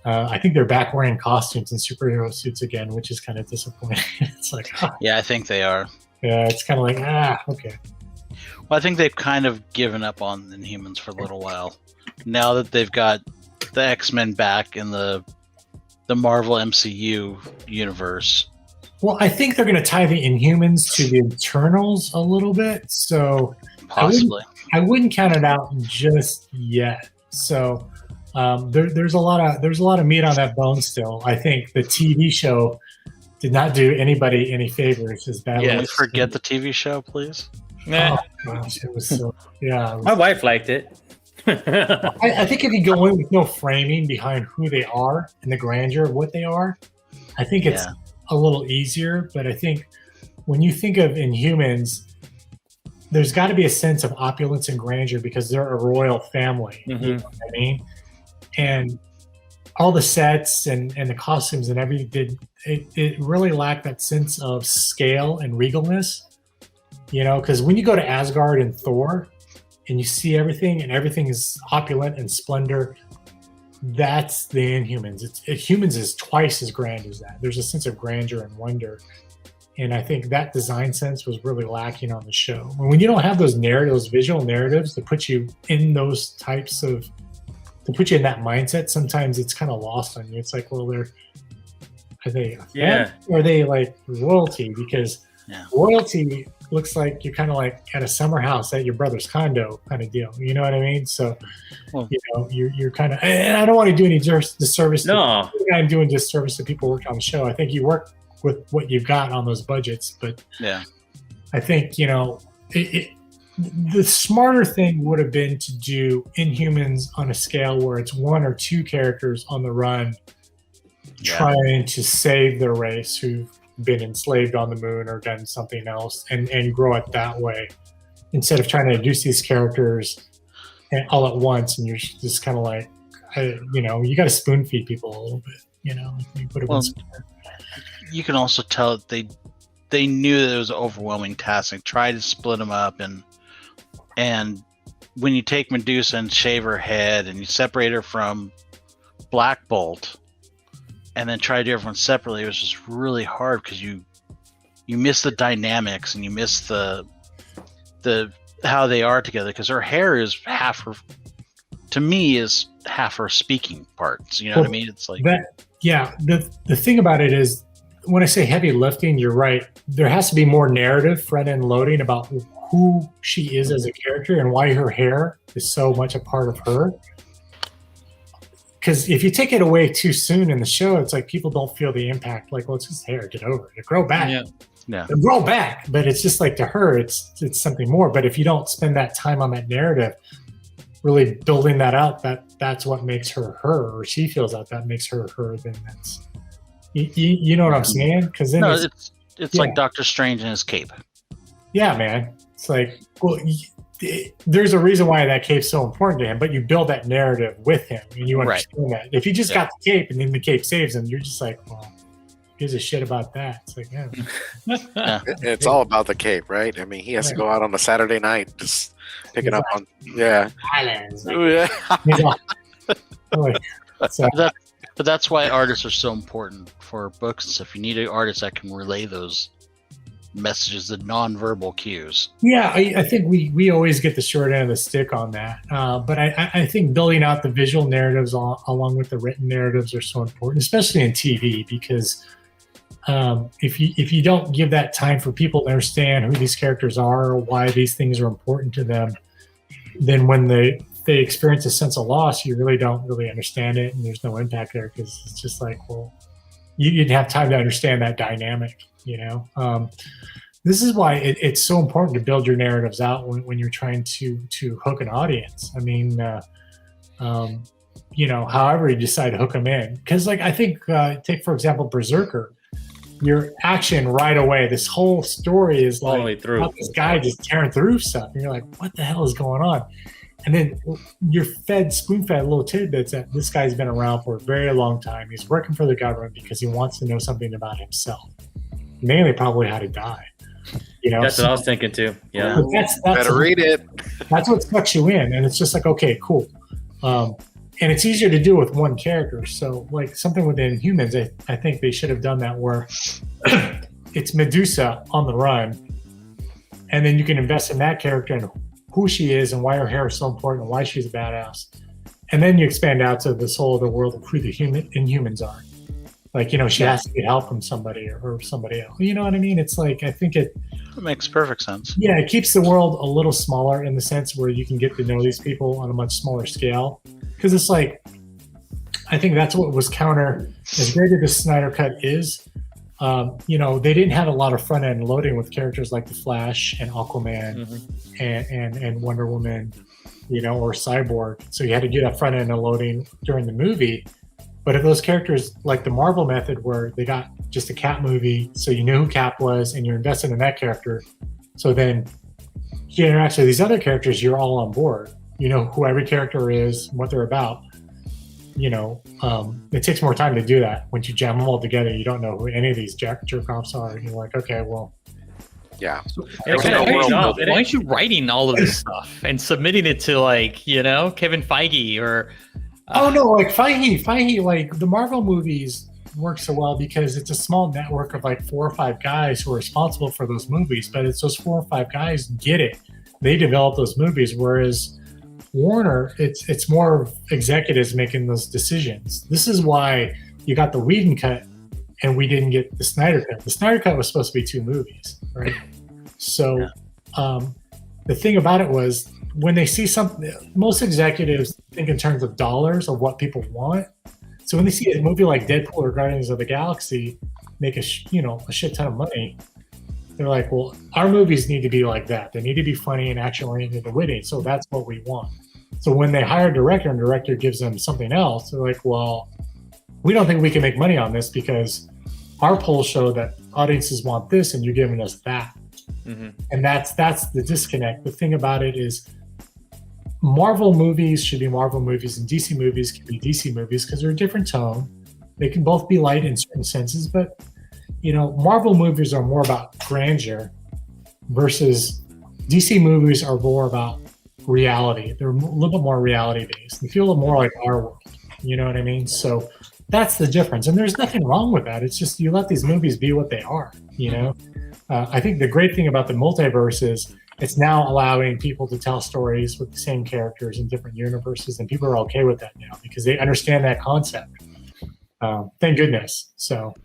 I think they're back wearing costumes and superhero suits again, which is kind of disappointing. It's like, yeah, I think they are. Yeah, it's kind of like, okay. Well, I think they've kind of given up on Inhumans for a little while. Now that they've got the X-Men back in the Marvel MCU universe. Well, I think they're going to tie the Inhumans to the Eternals a little bit. So possibly. I wouldn't count it out just yet. So there's a lot of meat on that bone still. I think the TV show did not do anybody any favors as badly. Yeah, forget the TV show, please. Nah. Oh gosh, it was so. Yeah, my wife liked it. I think if you go in with no framing behind who they are and the grandeur of what they are, I think it's a little easier. But I think when you think of Inhumans, there's got to be a sense of opulence and grandeur because they're a royal family. You know what I mean? And all the sets and the costumes and everything, it really lacked that sense of scale and regalness. You know, because when you go to Asgard and Thor and you see everything and everything is opulent and splendor, that's the Inhumans. Humans is twice as grand as that. There's a sense of grandeur and wonder. And I think that design sense was really lacking on the show. When you don't have those narratives, visual narratives to put you in those types of, to put you in that mindset, sometimes it's kind of lost on you. It's like, well, are they or are they like royalty? Because royalty looks like you're kind of like at a summer house at your brother's condo kind of deal. You know what I mean? So, you know, you're kind of, and I don't want to do any disservice. No, I think I'm doing disservice to people working on the show. I think you work with what you've got on those budgets, but I think, you know, the smarter thing would have been to do Inhumans on a scale where it's one or two characters on the run trying to save their race who've been enslaved on the moon or done something else and grow it that way instead of trying to introduce these characters all at once and you're just kind of like, you know, you got to spoon feed people a little bit, you know. You can also tell that they knew that it was an overwhelming task. They tried to split them up, and when you take Medusa and shave her head and you separate her from Black Bolt and then try to do everyone separately, it was just really hard because you miss the dynamics and you miss the how they are together, because her hair is half her, to me, is half her speaking parts. You know what I mean? It's like that. Yeah. The thing about it is, when I say heavy lifting, you're right. There has to be more narrative front end loading about who she is as a character and why her hair is so much a part of her. Because if you take it away too soon in the show, it's like people don't feel the impact. Like, well, it's just hair. Get over it. It grow back. It grow back. But it's just like, to her, it's something more. But if you don't spend that time on that narrative, really building that out, that's what makes her her, or she feels that makes her her. Then that's you know what I'm saying? Because then it's like Doctor Strange and his cape. Yeah, man. It's like, well, there's a reason why that cape's so important to him, but you build that narrative with him and you understand that. If you just got the cape and then the cape saves him, you're just like, well, who gives a shit about that? It's like, it's all about the cape, right? I mean, he has to go out on a Saturday night just picking up on islands. But that's why artists are so important for books and stuff. You need an artist that can relay those messages, the nonverbal cues. Yeah, I think we always get the short end of the stick on that. But I think building out the visual narratives along with the written narratives are so important, especially in TV, because if you don't give that time for people to understand who these characters are or why these things are important to them, then when they experience a sense of loss, you really don't really understand it, and there's no impact there, because it's just like, well, you didn't have time to understand that dynamic, you know. This is why it's so important to build your narratives out when you're trying to hook an audience. I mean, you know, however you decide to hook them in, because like I think take for example Berserker, your action right away. This whole story is like this guy just tearing through stuff, and you're like, what the hell is going on? And then you're spoon-fed little tidbits that this guy's been around for a very long time. He's working for the government because he wants to know something about himself, mainly probably how to die. You know, that's what I was thinking too. Yeah, that's better read it. That's what sucks you in, and it's just like, okay, cool. And it's easier to do with one character. So, like something within Humans, I think they should have done that where it's Medusa on the run, and then you can invest in that character and who she is and why her hair is so important and why she's a badass. And then you expand out to this whole other world of who the Inhumans are. Like, you know, she has to get help from somebody or somebody else. You know what I mean? It's like, I think it makes perfect sense. Yeah, it keeps the world a little smaller in the sense where you can get to know these people on a much smaller scale. Because it's like, I think that's what was counter, as great as the Snyder Cut is, you know, they didn't have a lot of front end loading with characters like the Flash and Aquaman and Wonder Woman or Cyborg. So you had to do that front end of loading during the movie. But if those characters, like the Marvel method, where they got just a Cap movie, so you knew who Cap was and you're invested in that character. So then you interact with these other characters, you're all on board. You know who every character is, what they're about. It takes more time to do that. Once you jam them all together, you don't know who any of these jerk-offs are. You're like, okay, well. Yeah. Why aren't you writing all of this stuff and submitting it to Kevin Feige or? Oh no, like Feige, like the Marvel movies work so well because it's a small network of like 4 or 5 guys who are responsible for those movies. But it's those 4 or 5 guys get it. They develop those movies, whereas Warner, it's more of executives making those decisions. This is why you got the Whedon cut and we didn't get the Snyder cut. The Snyder cut was supposed to be 2 movies, right? So the thing about it was when they see something, most executives think in terms of dollars of what people want. So when they see a movie like Deadpool or Guardians of the Galaxy make a shit ton of money, they're like, well, our movies need to be like that. They need to be funny and action-oriented and witty. So that's what we want. So when they hire a director and director gives them something else, they're like, well, we don't think we can make money on this because our polls show that audiences want this and you're giving us that. Mm-hmm. And that's the disconnect. The thing about it is Marvel movies should be Marvel movies and DC movies can be DC movies because they're a different tone. They can both be light in certain senses, but Marvel movies are more about grandeur versus DC movies are more about reality. They're a little bit more reality based. They feel more like our world. You know what I mean? So that's the difference. And there's nothing wrong with that. It's just you let these movies be what they are, I think the great thing about the multiverse is it's now allowing people to tell stories with the same characters in different universes, and people are okay with that now because they understand that concept. Thank goodness. So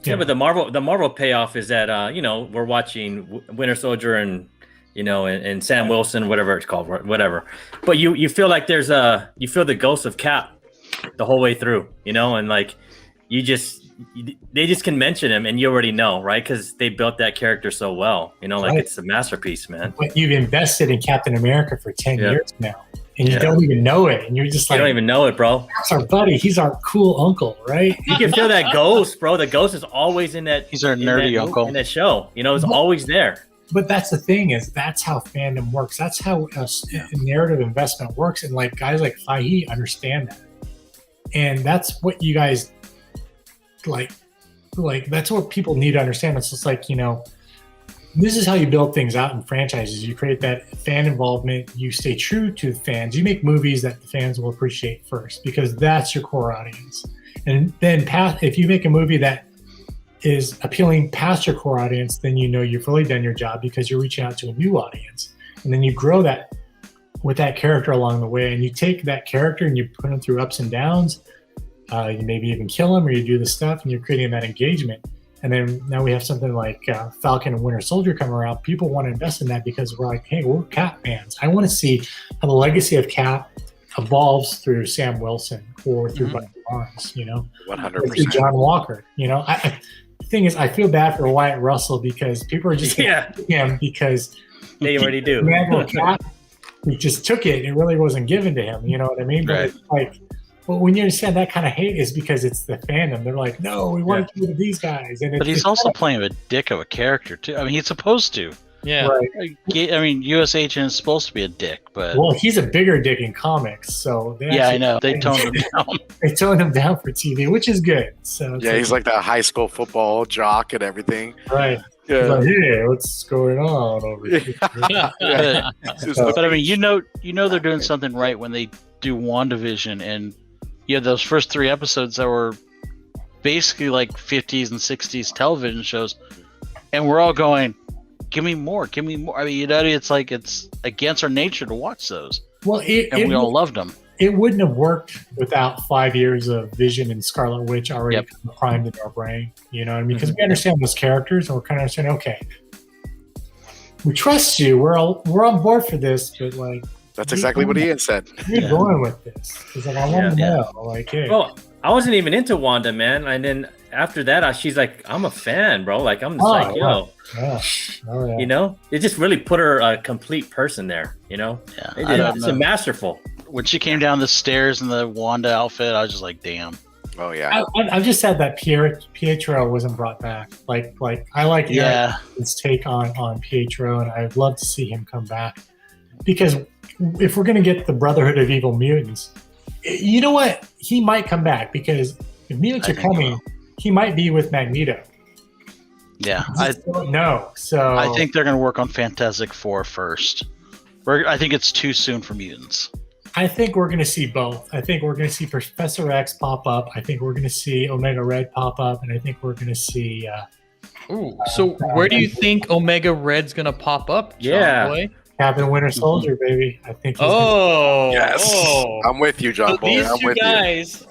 yeah, but the Marvel payoff is that we're watching Winter Soldier and and Sam Wilson, whatever it's called, whatever. But you feel like you feel the ghost of Cap the whole way through, and like they just can mention him and you already know, right? Because they built that character so well, like it's a masterpiece, man. But you've invested in Captain America for 10 years now. And you don't even know it, and you're just like, you don't even know it, bro. That's our buddy. He's our cool uncle, right? You can feel that ghost, bro. The ghost is always in that. He's our nerdy uncle in that show. It's always there. But that's the thing is that's how fandom works. That's how a narrative investment works, and like guys like Feige understand that, and that's what you guys like. That's what people need to understand. It's just like this is how you build things out in franchises. You create that fan involvement. You stay true to the fans. You make movies that the fans will appreciate first because that's your core audience. And then if you make a movie that is appealing past your core audience, then you've really done your job because you're reaching out to a new audience. And then you grow that with that character along the way. And you take that character and you put him through ups and downs. You maybe even kill him or you do the stuff and you're creating that engagement. And then now we have something like Falcon and Winter Soldier come around. People want to invest in that because we're like, hey, we're Cap fans. I want to see how the legacy of Cap evolves through Sam Wilson or through Bucky Barnes, 100%. Through John Walker. The thing is, I feel bad for Wyatt Russell because people are just him because they already do. Cap, he just took it. It really wasn't given to him. You know what I mean? Right. But well, when you understand that kind of hate is because it's the fandom. They're like, no, we want to do these guys. But he's also playing a dick of a character, too. I mean, he's supposed to. Yeah. Right. I mean, US Agent is supposed to be a dick, but... Well, he's a bigger dick in comics, so... I know. They toned him down. They toned him down for TV, which is good. So he's like that high school football jock and everything. Right. Yeah. He's like, hey, what's going on over here? But I mean, they're doing something right when they do WandaVision and you have those first 3 episodes that were basically like 50s and 60s television shows, and we're all going, give me more. I mean, it's like it's against our nature to watch those. Well, we all loved them. It wouldn't have worked without 5 years of Vision and Scarlet Witch already primed in our brain. You know what I mean? Because we understand those characters, and we're kind of saying, okay, we trust you. We're on board for this, but like. That's exactly what Ian said. You're going with this. Because I want to know. Like, hey. Well, I wasn't even into Wanda, man. And then after that, she's like, I'm a fan, bro. Like, I'm just like, yo, Yeah. Oh, yeah. you know, it just really put her a complete person there, you know? Yeah, It's a masterful. when she came down the stairs in the Wanda outfit, I was just like, damn. Oh yeah. I'm just sad that Pietro wasn't brought back. Like I like his take on Pietro, and I'd love to see him come back. Because if we're gonna get the Brotherhood of Evil Mutants, you know what? He might come back, because if mutants are coming, he might be with Magneto. Yeah, I don't know. So I think they're going to work on Fantastic Four first. I think it's too soon for mutants. I think we're going to see both. I think we're going to see Professor X pop up. I think we're going to see Omega Red pop up, and I think we're going to see. So where do you think Omega Red's going to pop up? Jonboy? Captain Winter Soldier, baby. I think. Yes. I'm with you, John. So these two guys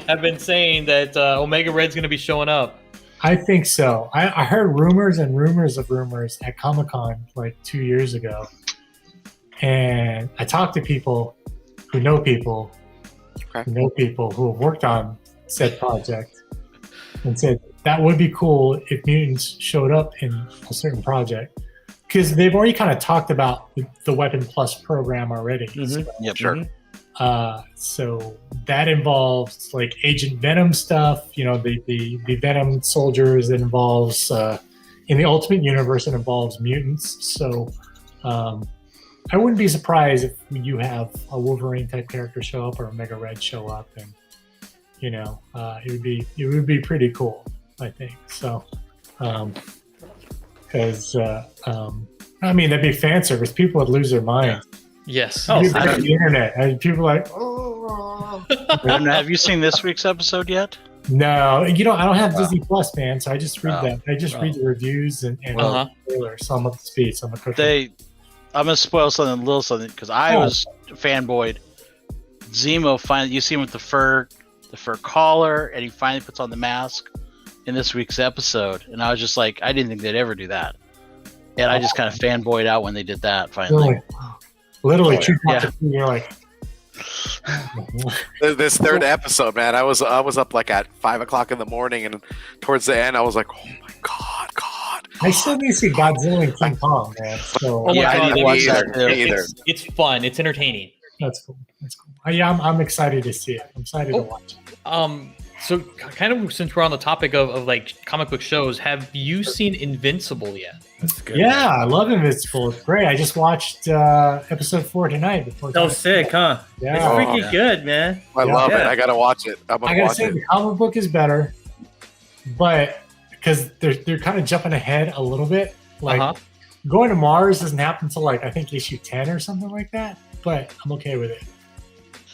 have been saying that Omega Red's going to be showing up. I think so. I heard rumors and rumors of rumors at Comic-Con like 2 years ago. And I talked to people who know people who have worked on said project, and said that would be cool if mutants showed up in a certain project. Because they've already kind of talked about the Weapon Plus program already. Mm-hmm. Yep. Sure. So that involves like Agent Venom stuff, you know, the Venom soldiers. It involves in the Ultimate Universe, it involves mutants. So I wouldn't be surprised if you have a Wolverine type character show up or a Omega Red show up, and you know, it would be pretty cool, I think. So because I mean, that'd be fan service. People would lose their minds. Yes. Oh, the internet. And people are like, oh. Have you seen this week's episode yet? No, you know, I don't have Disney Plus, man. So I just read them. I just read the reviews and trailers. So I'm up to speed. So I'm gonna spoil little something because I was fanboyed. Zemo finally, you see him with the fur collar, and he finally puts on the mask in this week's episode, and I was just like, I didn't think they'd ever do that, and I just kind of fanboyed out when they did that finally. Literally, you're like. This third episode, man, I was up like at 5 o'clock in the morning, and towards the end, I was like, oh my god. I still need to see Godzilla and King Kong, man. So I need to watch that too. It's fun. It's entertaining. That's cool. Yeah, I'm excited to see it. I'm excited to watch it. So kind of since we're on the topic of like comic book shows, have you seen Invincible yet? That's good. Yeah, I love Invincible. It's great. I just watched episode 4 tonight. Sick, huh? Yeah. It's freaking good, man. I love it. I gotta watch it. I gotta say, the comic book is better, but because they're kind of jumping ahead a little bit. Like going to Mars doesn't happen until like I think issue 10 or something like that. But I'm okay with it.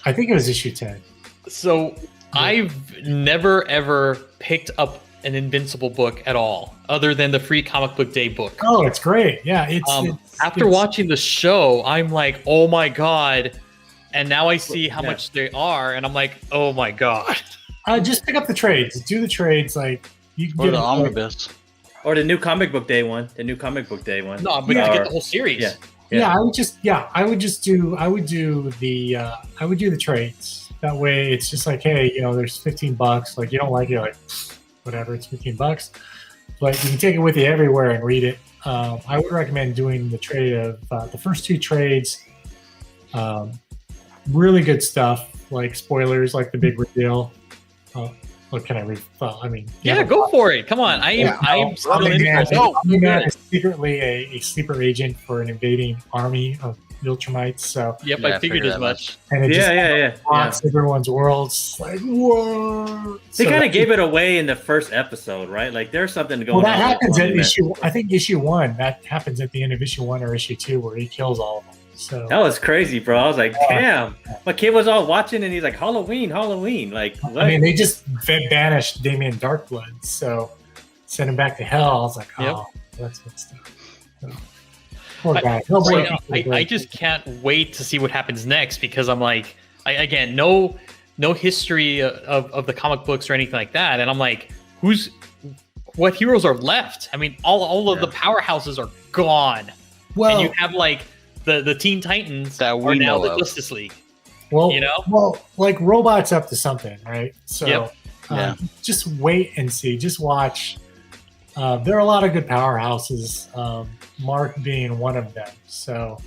I think it was issue 10. So I've never ever picked up an Invincible book at all, other than the free Comic Book Day book. Oh, it's great. Yeah, after watching the show, I'm like, oh my god, and now I see how much they are, and I'm like, oh my god. Just pick up the trades. Do the trades, like you can get the omnibus, or the new Comic Book Day one. The new Comic Book Day one. No, but you get the whole series. I would do the trades. That way, it's just like, hey, you know, there's $15. Like, you don't like it, like, whatever, it's $15. But you can take it with you everywhere and read it. I would recommend doing the trade of the first 2 trades. Really good stuff, like spoilers, like the big reveal. What can I read? Well, I mean, go for it. Come on, I'm still interested. Omni-Man is secretly a sleeper agent for an invading army of Viltrumites. So I figured as much. And it rocks everyone's worlds. Like, whoa! They kind of gave it away in the first episode, right? Like there's something going on. Well, that happens at issue 1. That happens at the end of issue 1 or issue 2, where he kills all of them. So that was crazy, bro. I was like, damn. My kid was all watching, and he's like, Halloween. Like, what? I mean, they just banished Damien Darkblood, so sent him back to hell. I was like, that's good stuff. So, poor guy. I just can't wait to see what happens next, because I'm like, again, no history of the comic books or anything like that, and I'm like, what heroes are left? I mean, all of the powerhouses are gone. Well, and you have like the Teen Titans that we are now know the of. Justice League. Well, You know? well, like robots up to something, right? So Yep. Yeah. just wait and see. Just watch. There are a lot of good powerhouses. Mark being one of them. So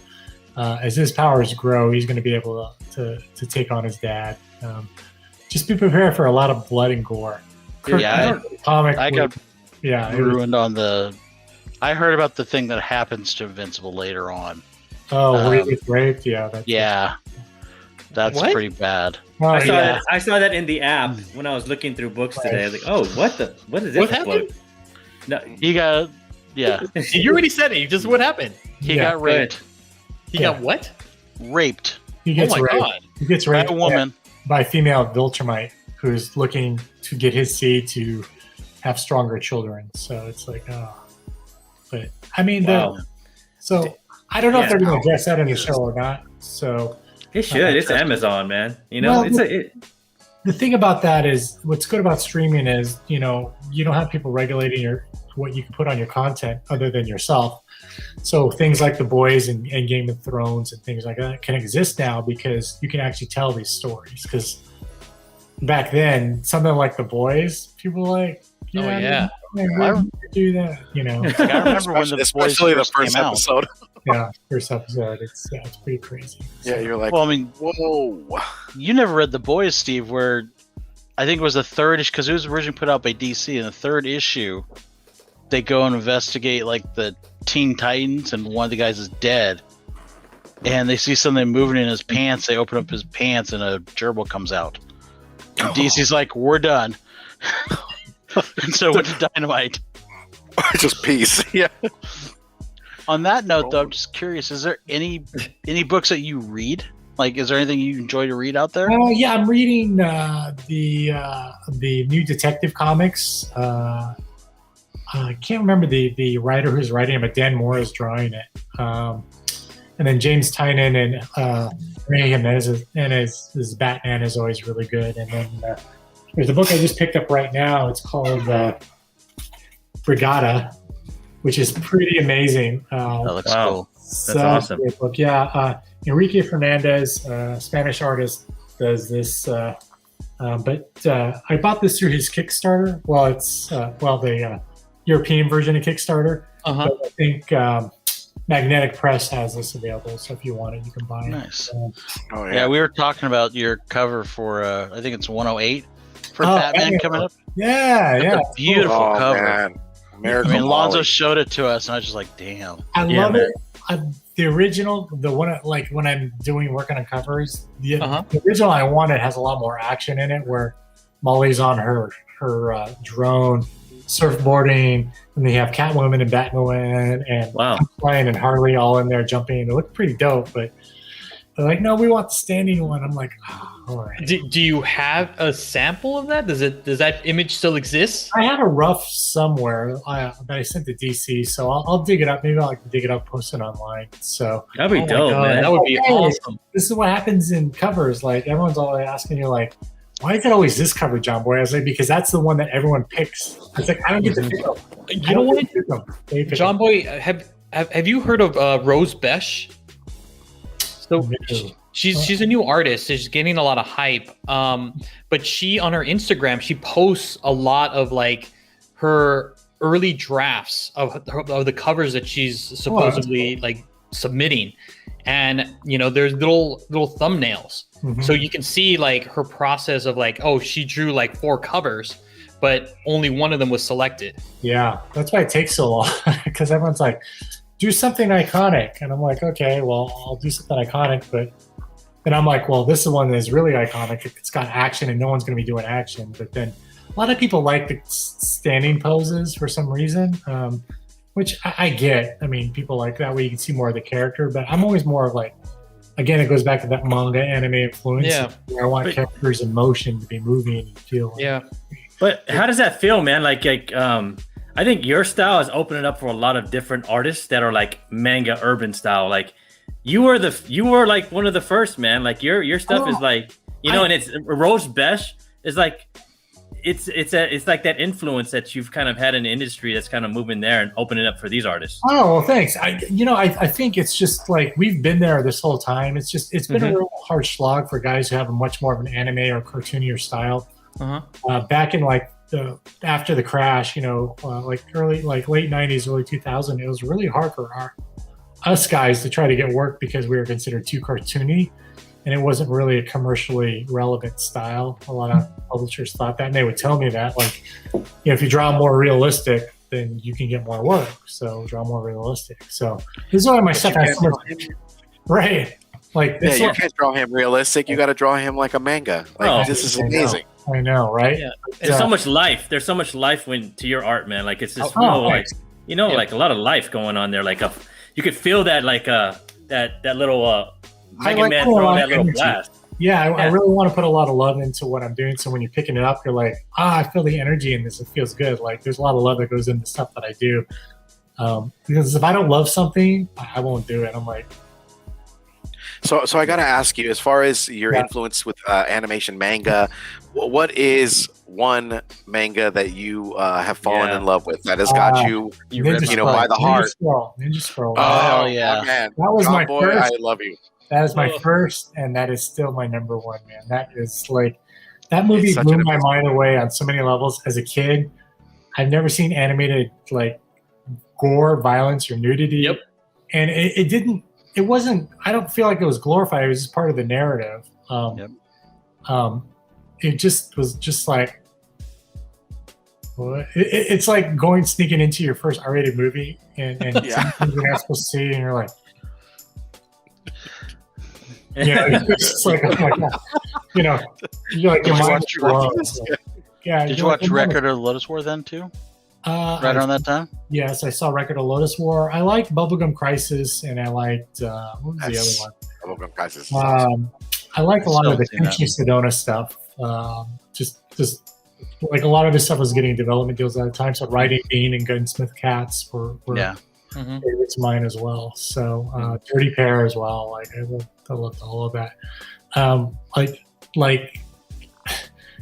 as his powers grow, he's going to be able to take on his dad. Just be prepared for a lot of blood and gore. Yeah, Comic. I got yeah, it was- ruined on the. I heard about the thing that happens to Invincible later on. Oh, where he gets raped. Yeah. Yeah, that's What? pretty bad. Oh, I saw yeah. that. I saw that in the app when I was looking through books today. I was like, oh, what is this What happened? book? No, He got, yeah, You already said it. Just what happened? he Yeah, got raped. He Yeah. got what? Raped He Oh gets my raped. god. He gets by raped a woman. by a female Viltrumite who's looking to get his seed to have stronger children. So it's like, oh. But I mean, Wow. so I don't know if Yeah. they're going to address that in the show or not. So it should. It's Amazon, man. You know, Well, the thing about that is what's good about streaming is, you know, you don't have people regulating what you can put on your content other than yourself. So things like The Boys and Game of Thrones and things like that can exist now because you can actually tell these stories. Because back then, something like The Boys, people were like, Oh, yeah. why would you do that? You know, Like, I remember when the Especially the boys first came out. episode. yeah, first episode, it's pretty crazy. Yeah, you're like, Well, I mean, whoa. you never read The Boys, Steve, where I think it was the third issue, because it was originally put out by DC. In the third issue, they go and investigate like the Teen Titans, and one of the guys is dead. And they see something moving in his pants. They open up his pants, and a gerbil comes out. And DC's like, "We're done." And so it went to Dynamite. Just peace. Yeah. On that note, though, I'm just curious: is there any books that you read? Like, is there anything you enjoy to read out there? Yeah, I'm reading the new Detective Comics. I can't remember the writer who's writing it, but Dan Moore is drawing it. And then James Tynion and Ray Jimenez and his Batman is always really good. And then there's a book I just picked up right now. It's called Brigada, which is pretty amazing. That looks Wow. cool. Such awesome. a great book. Yeah, Enrique Fernandez, Spanish artist, does this. But I bought this through his Kickstarter. Well, it's the European version of Kickstarter. Uh-huh. But I think Magnetic Press has this available, so if you want it, you can buy it. Nice. Oh, Yeah, we were talking about your cover for I think it's 108 for Oh, Batman Batman. coming up. Yeah, That's yeah. a beautiful Oh, cover. man. I Miracle mean, Lonzo Molly. showed it to us, and I was just like, "Damn!" I Yeah, love man. it. The original, the one like when I'm working on covers, the Uh-huh. original I wanted has a lot more action in it, where Molly's on her drone, surfboarding, and they have Catwoman and Batwoman and Wow. Ryan and Harley all in there jumping. It looked pretty dope, but they're like, no, we want the standing one. I'm like, oh, all right. Do you have a sample of that? Does that image still exist? I have a rough somewhere that I sent to DC, so I'll dig it up. Maybe I'll dig it up, post it online. So That'd be Oh my dope, God, man. that would be Okay. awesome. this is what happens in covers. Like everyone's always asking you, like, why is it always this cover, Jonboy? I was like, because that's the one that everyone picks. It's like I don't get to pick them. You know what, They pick John Boy, have you heard of Rose Besh? So them. she's a new artist. She's getting a lot of hype. But she on her Instagram, she posts a lot of like her early drafts of the covers that she's supposedly like submitting, and you know there's little thumbnails, Mhm. so you can see like her process of like, oh, she drew like 4 covers, but only one of them was selected. Yeah, that's why it takes so long because everyone's like, do something iconic, and I'm like, okay, well, I'll do something iconic, but then I'm like, well, this is one that is really iconic. It's got action, and no one's going to be doing action. But then a lot of people like the standing poses for some reason, which I get. I mean, people like that way you can see more of the character. But I'm always more of like, again, it goes back to that manga anime influence. Yeah. Where I want characters in motion to be moving and feel. Yeah. But how does that feel, man? Like I think your style is opening up for a lot of different artists that are like manga urban style. Like you were like one of the first, man. Like your stuff is like, you know, and it's Rose Besh is like, it's like that influence that you've kind of had in the industry that's kind of moving there and opening up for these artists. Oh, well, thanks. I think it's just like we've been there this whole time. It's been a real hard slog for guys who have a much more of an anime or cartoonier style. Back in like after the crash, like late 90s, early 2000, it was really hard for us guys to try to get work because we were considered too cartoony. And it wasn't really a commercially relevant style. A lot of publishers thought that, and they would tell me that, like, if you draw more realistic, then you can get more work. So draw more realistic. So this is why my stuff has so much, right? Like, you can't draw him realistic. You got to draw him like a manga. Like, this is amazing. I know, right? Yeah. There's so much life. There's so much life to your art, man. Like, it's just like a lot of life going on there. Like you could feel that, like that little. Mega Man throwing that little blast. I really want to put a lot of love into what I'm doing. So when you're picking it up, you're like, I feel the energy in this. It feels good. Like there's a lot of love that goes into stuff that I do. Because if I don't love something, I won't do it. I'm like. So I got to ask you, as far as your influence with animation manga, what is one manga that you have fallen in love with that has got you by the heart? Ninja Scroll. Oh yeah, man. That was my first. I love you. That is my first, and that is still my number one, man. That is like, that movie blew my mind away on so many levels. As a kid, I've never seen animated like gore, violence, or nudity. Yep. And it wasn't, I don't feel like it was glorified. It was just part of the narrative. It just was just like, it's like sneaking into your first R-rated movie and something you're not supposed to see, and you're like, it's just like, oh my God. You're like, your mind's blown. Did you watch Record of the Lotus War then too? Right around that time? Yes, I saw Record of Lotus War. I liked Bubblegum Crisis, and I liked, what was the other one? Bubblegum Crisis. I liked a lot of the Kimchi Sedona stuff. Just like a lot of this stuff was getting development deals at the time. So Riding Bean and Gunsmith Cats were favorites of mine as well. So Dirty Pair as well. Like I loved all of that. Like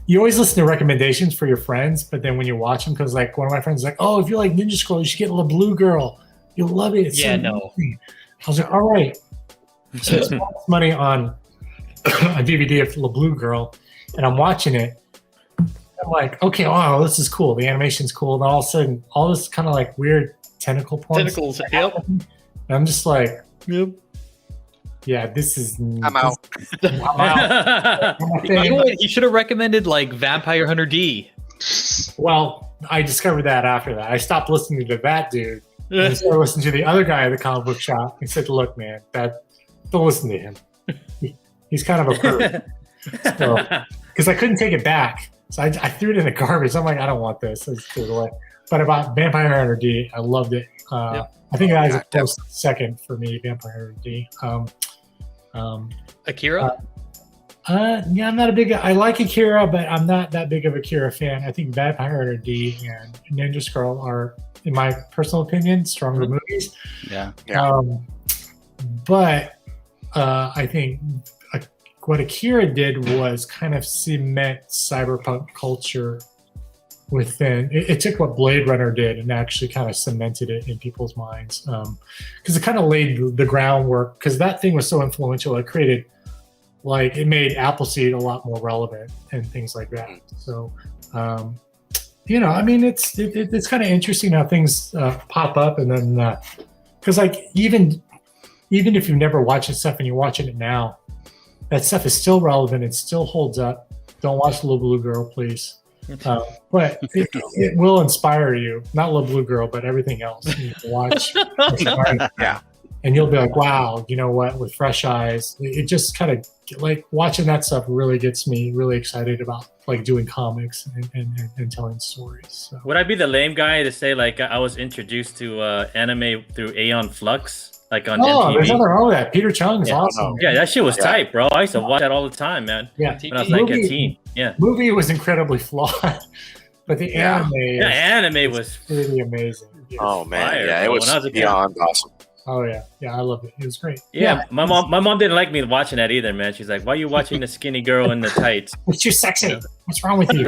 you always listen to recommendations for your friends, but then when you watch them, because like one of my friends is like, oh, if you like Ninja Scroll, you should get La Blue Girl. You'll love it. It's amazing. I was like, all right. So I spent money on a DVD of La Blue Girl, and I'm watching it. I'm like, okay, wow, this is cool. The animation's cool. And all of a sudden, all this kind of like weird tentacle points. Tentacles, yep. And I'm just like, yep. Yeah, this is. I'm out. You know what? You should have recommended like Vampire Hunter D. Well, I discovered that after that. I stopped listening to that dude and started listening to the other guy at the comic book shop. He said, "Look, man, don't listen to him. He's kind of a perv." Because I couldn't take it back, so I threw it in the garbage. I'm like, I don't want this. I just threw it away. But about Vampire Hunter D, I loved it. I think that is a close second for me, Vampire Hunter D. Akira? Yeah, I'm not a big. I like Akira, but I'm not that big of a Akira fan. I think Vampire Hunter D and Ninja Scroll are, in my personal opinion, stronger movies. Yeah. But I think what Akira did was kind of cement cyberpunk culture within. It took what Blade Runner did and actually kind of cemented it in people's minds, because it kind of laid the groundwork, because that thing was so influential. It created, like, it made Appleseed a lot more relevant and things like that. So I mean, it's kind of interesting how things pop up, and then because like even if you've never watched this stuff and you're watching it now, that stuff is still relevant. It still holds up. Don't watch Little Blue Girl, please. But it will inspire you. Not Little Blue Girl, but everything else. You can watch. And you'll be like, wow, you know what? With fresh eyes. It just kind of, like, watching that stuff really gets me really excited about, like, doing comics and telling stories. So. Would I be the lame guy to say, like, I was introduced to anime through Aeon Flux? Like on MTV. There's nothing wrong with that. Peter Chung is awesome. Yeah, that shit was tight, bro. I used to watch that all the time, man. Yeah, when I was like a teen. Yeah, movie was incredibly flawed, but the anime, anime was pretty amazing. Oh man, it was beyond awesome. Oh yeah, yeah, I love it. It was great. Yeah, my mom didn't like me watching that either, man. She's like, "Why are you watching the skinny girl in the tights? It's too sexy. What's wrong with you?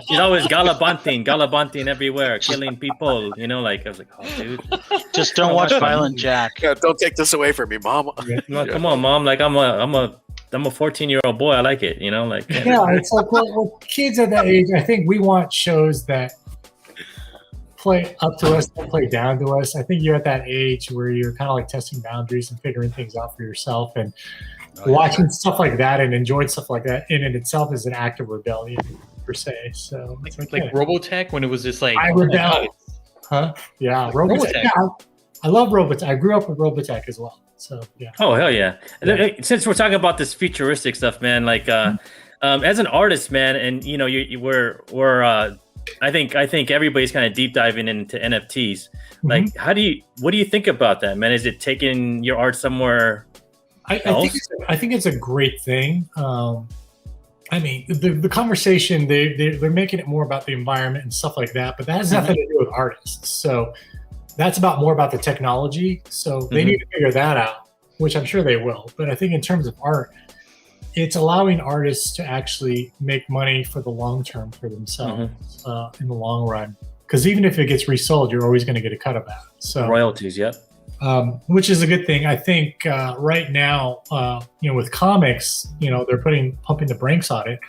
She's always gallivanting everywhere, killing people." Like I was like, "Oh, dude, Just don't watch Violent Jack. Yeah, don't take this away from me, Mom. no, come on, mom. Like I'm a 14-year-old boy. I like it. Like Yeah, it's like well, kids at that age. I think we want shows that play up to us, don't play down to us. I think you're at that age where you're kind of like testing boundaries and figuring things out for yourself, and watching stuff like that and enjoying stuff like that in itself is an act of rebellion per se. So like Robotech, when it was just like I rebelled. Huh? Yeah, Robotech. Yeah, I love Robotech. I grew up with Robotech as well. So yeah. Oh hell yeah! Since we're talking about this futuristic stuff, man, like as an artist, man, and we're I think everybody's kind of deep diving into NFTs. Like, what do you think about that, man? Is it taking your art somewhere else? I think it's a great thing. I mean, the conversation they're making it more about the environment and stuff like that, but that has nothing to do with artists. So that's more about the technology. So they need to figure that out, which I'm sure they will. But I think in terms of art, it's allowing artists to actually make money for the long term for themselves in the long run. Because even if it gets resold, you're always going to get a cut of that. So royalties, yep. Which is a good thing. I think right now, with comics, they're pumping the brakes on it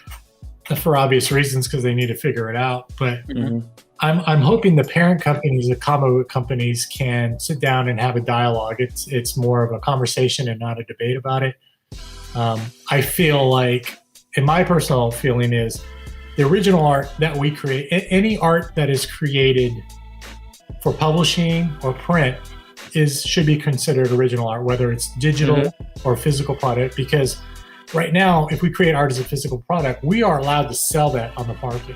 for obvious reasons because they need to figure it out. But I'm hoping the parent companies, the comic book companies, can sit down and have a dialogue. It's more of a conversation and not a debate about it. I feel like, and my personal feeling is, the original art that we create, any art that is created for publishing or print, should be considered original art, whether it's digital or physical product. Because right now, if we create art as a physical product, we are allowed to sell that on the market.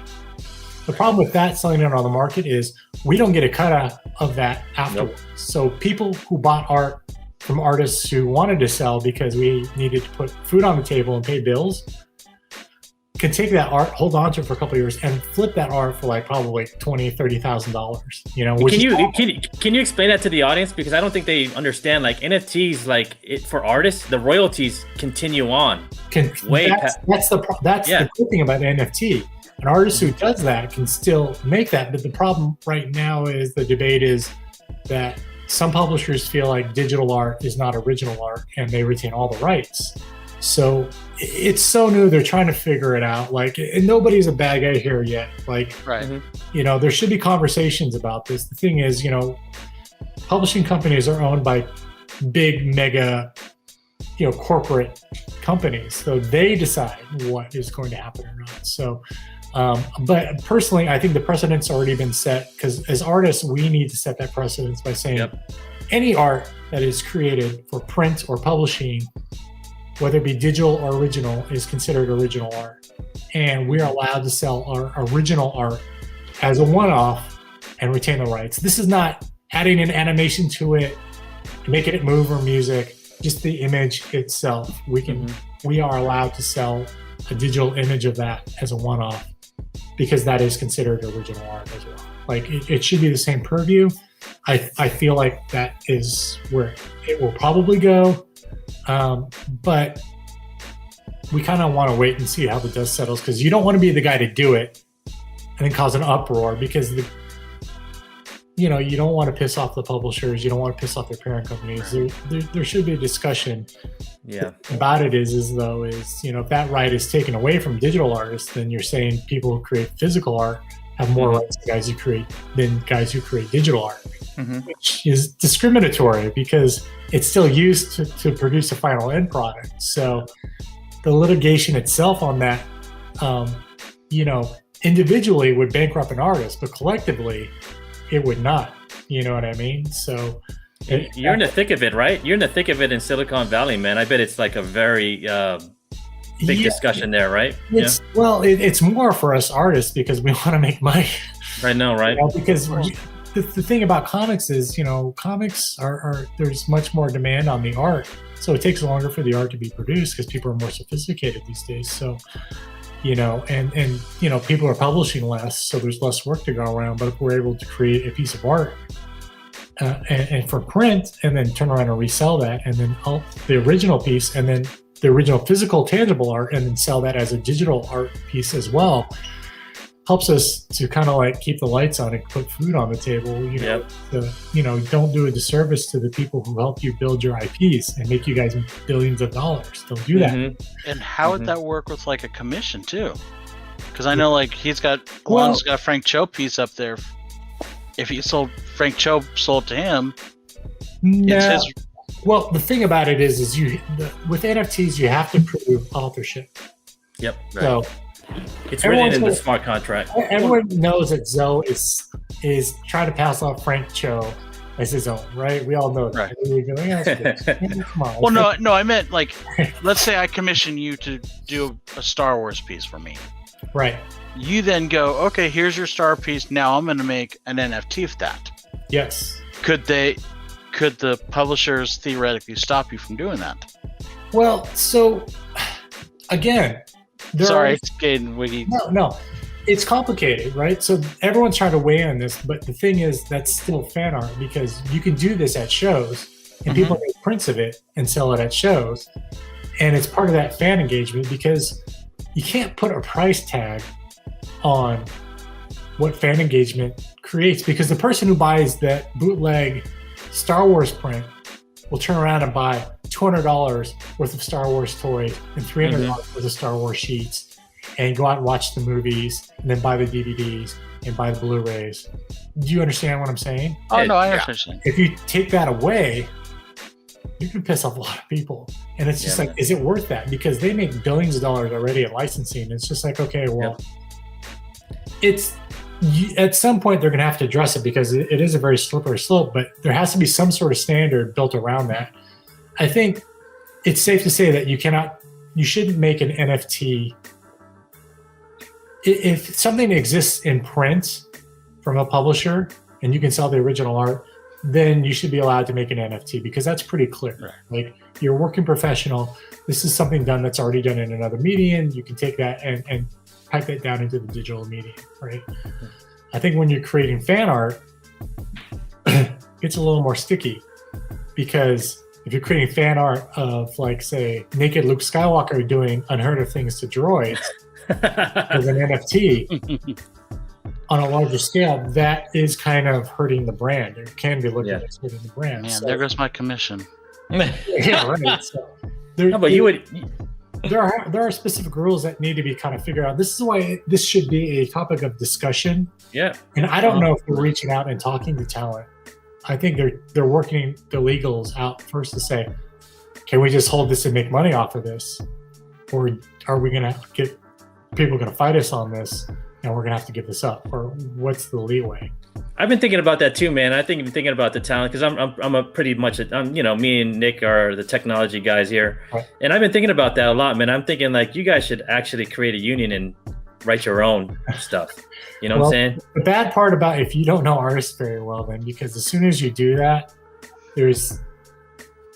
The problem with that, selling it on the market, is we don't get a cut of that afterwards. Nope. So people who bought art from artists who wanted to sell because we needed to put food on the table and pay bills can take that art, hold on to it for a couple of years, and flip that art for like probably $20,000-$30,000. Can you explain that to the audience, because I don't think they understand, like NFTs, like for artists, the royalties continue on. That's the good thing about NFT. An artist who does that can still make that, but the problem right now is the debate is that some publishers feel like digital art is not original art and they retain all the rights. So it's so new, they're trying to figure it out. Like, and nobody's a bad guy here yet. Like, right. There should be conversations about this. The thing is, publishing companies are owned by big, mega, corporate companies. So they decide what is going to happen or not. So, but personally, I think the precedent's already been set, because as artists, we need to set that precedence by saying any art that is created for print or publishing, whether it be digital or original, is considered original art. And we're allowed to sell our original art as a one-off and retain the rights. This is not adding an animation to it, making it move or music, just the image itself. We are allowed to sell a digital image of that as a one-off, because that is considered original art as well. Like, it should be the same purview. I feel like that is where it will probably go. But we kind of want to wait and see how the dust settles, because you don't want to be the guy to do it and then cause an uproar, because you don't want to piss off the publishers. You don't want to piss off their parent companies. There should be a discussion. Yeah. About it is if that right is taken away from digital artists, then you're saying people who create physical art have more rights than guys who create digital art, which is discriminatory, because it's still used to produce a final end product. So the litigation itself on that, individually would bankrupt an artist, but collectively it would not. You know what I mean? So you're in the thick of it, right? You're in the thick of it in Silicon Valley, man. I bet it's like a very big discussion there, right? It's more for us artists, because we want to make money. Right now, right? Because the thing about comics is, comics are there's much more demand on the art, so it takes longer for the art to be produced because people are more sophisticated these days. So, and people are publishing less, so there's less work to go around. But if we're able to create a piece of art and for print, and then turn around and resell that, and then the original piece, and then the original physical tangible art, and then sell that as a digital art piece as well, helps us to kind of like keep the lights on and put food on the table. Don't do a disservice to the people who help you build your IPs and make you guys billions of dollars. Don't do that. And how would that work with like a commission too? Because I know like he's got Frank Cho piece up there. If he sold Frank Cho sold to him, it's his. Well, the thing about it is with NFTs you have to prove authorship. Yep. Right. So it's written in the smart contract. Everyone knows that Zoe is trying to pass off Frank Cho as his own, right? We all know that. Right. Come on. Well, no, I meant like, let's say I commission you to do a Star Wars piece for me. Right. You then go, okay, here's your Star piece. Now I'm going to make an NFT of that. Yes. Could the publishers theoretically stop you from doing that? Well, so again, it's getting wiggy. No, it's complicated, right? So everyone's trying to weigh in on this, but the thing is that's still fan art because you can do this at shows and people make prints of it and sell it at shows. And it's part of that fan engagement because you can't put a price tag on what fan engagement creates because the person who buys that bootleg Star Wars print will turn around and buy $200 worth of Star Wars toys and $300 worth of Star Wars sheets and go out and watch the movies and then buy the DVDs and buy the Blu-rays. Do you understand what I'm saying? Oh, no, I understand. If you take that away, you can piss off a lot of people. And it's just is it worth that? Because they make billions of dollars already at licensing. It's just like, okay, well, at some point they're going to have to address it because it is a very slippery slope, but there has to be some sort of standard built around that. I think it's safe to say that you shouldn't make an NFT. If something exists in print from a publisher and you can sell the original art, then you should be allowed to make an NFT because that's pretty clear. Right. Like you're a working professional. This is something done that's already done in another medium. You can take that and pipe that down into the digital medium, right? I think when you're creating fan art, it's a little more sticky because if you're creating fan art of, like, say, naked Luke Skywalker doing unheard of things to droids as an NFT on a larger scale, that is kind of hurting the brand. It can be looked at as hurting the brand. Man, there goes my commission. Yeah, right. So there are specific rules that need to be kind of figured out. This is why this should be a topic of discussion. Yeah. And I don't know if they're reaching out and talking to talent. I think they're working the legals out first to say, can we just hold this and make money off of this? Or are we going to get people going to fight us on this and we're going to have to give this up? Or what's the leeway? I've been thinking about that too, man. I think I've been thinking about the talent because I'm a pretty much, me and Nick are the technology guys here. Right. And I've been thinking about that a lot, man. I'm thinking like you guys should actually create a union and write your own stuff. You know what I'm saying? The bad part about if you don't know artists very well, then, because as soon as you do that, there's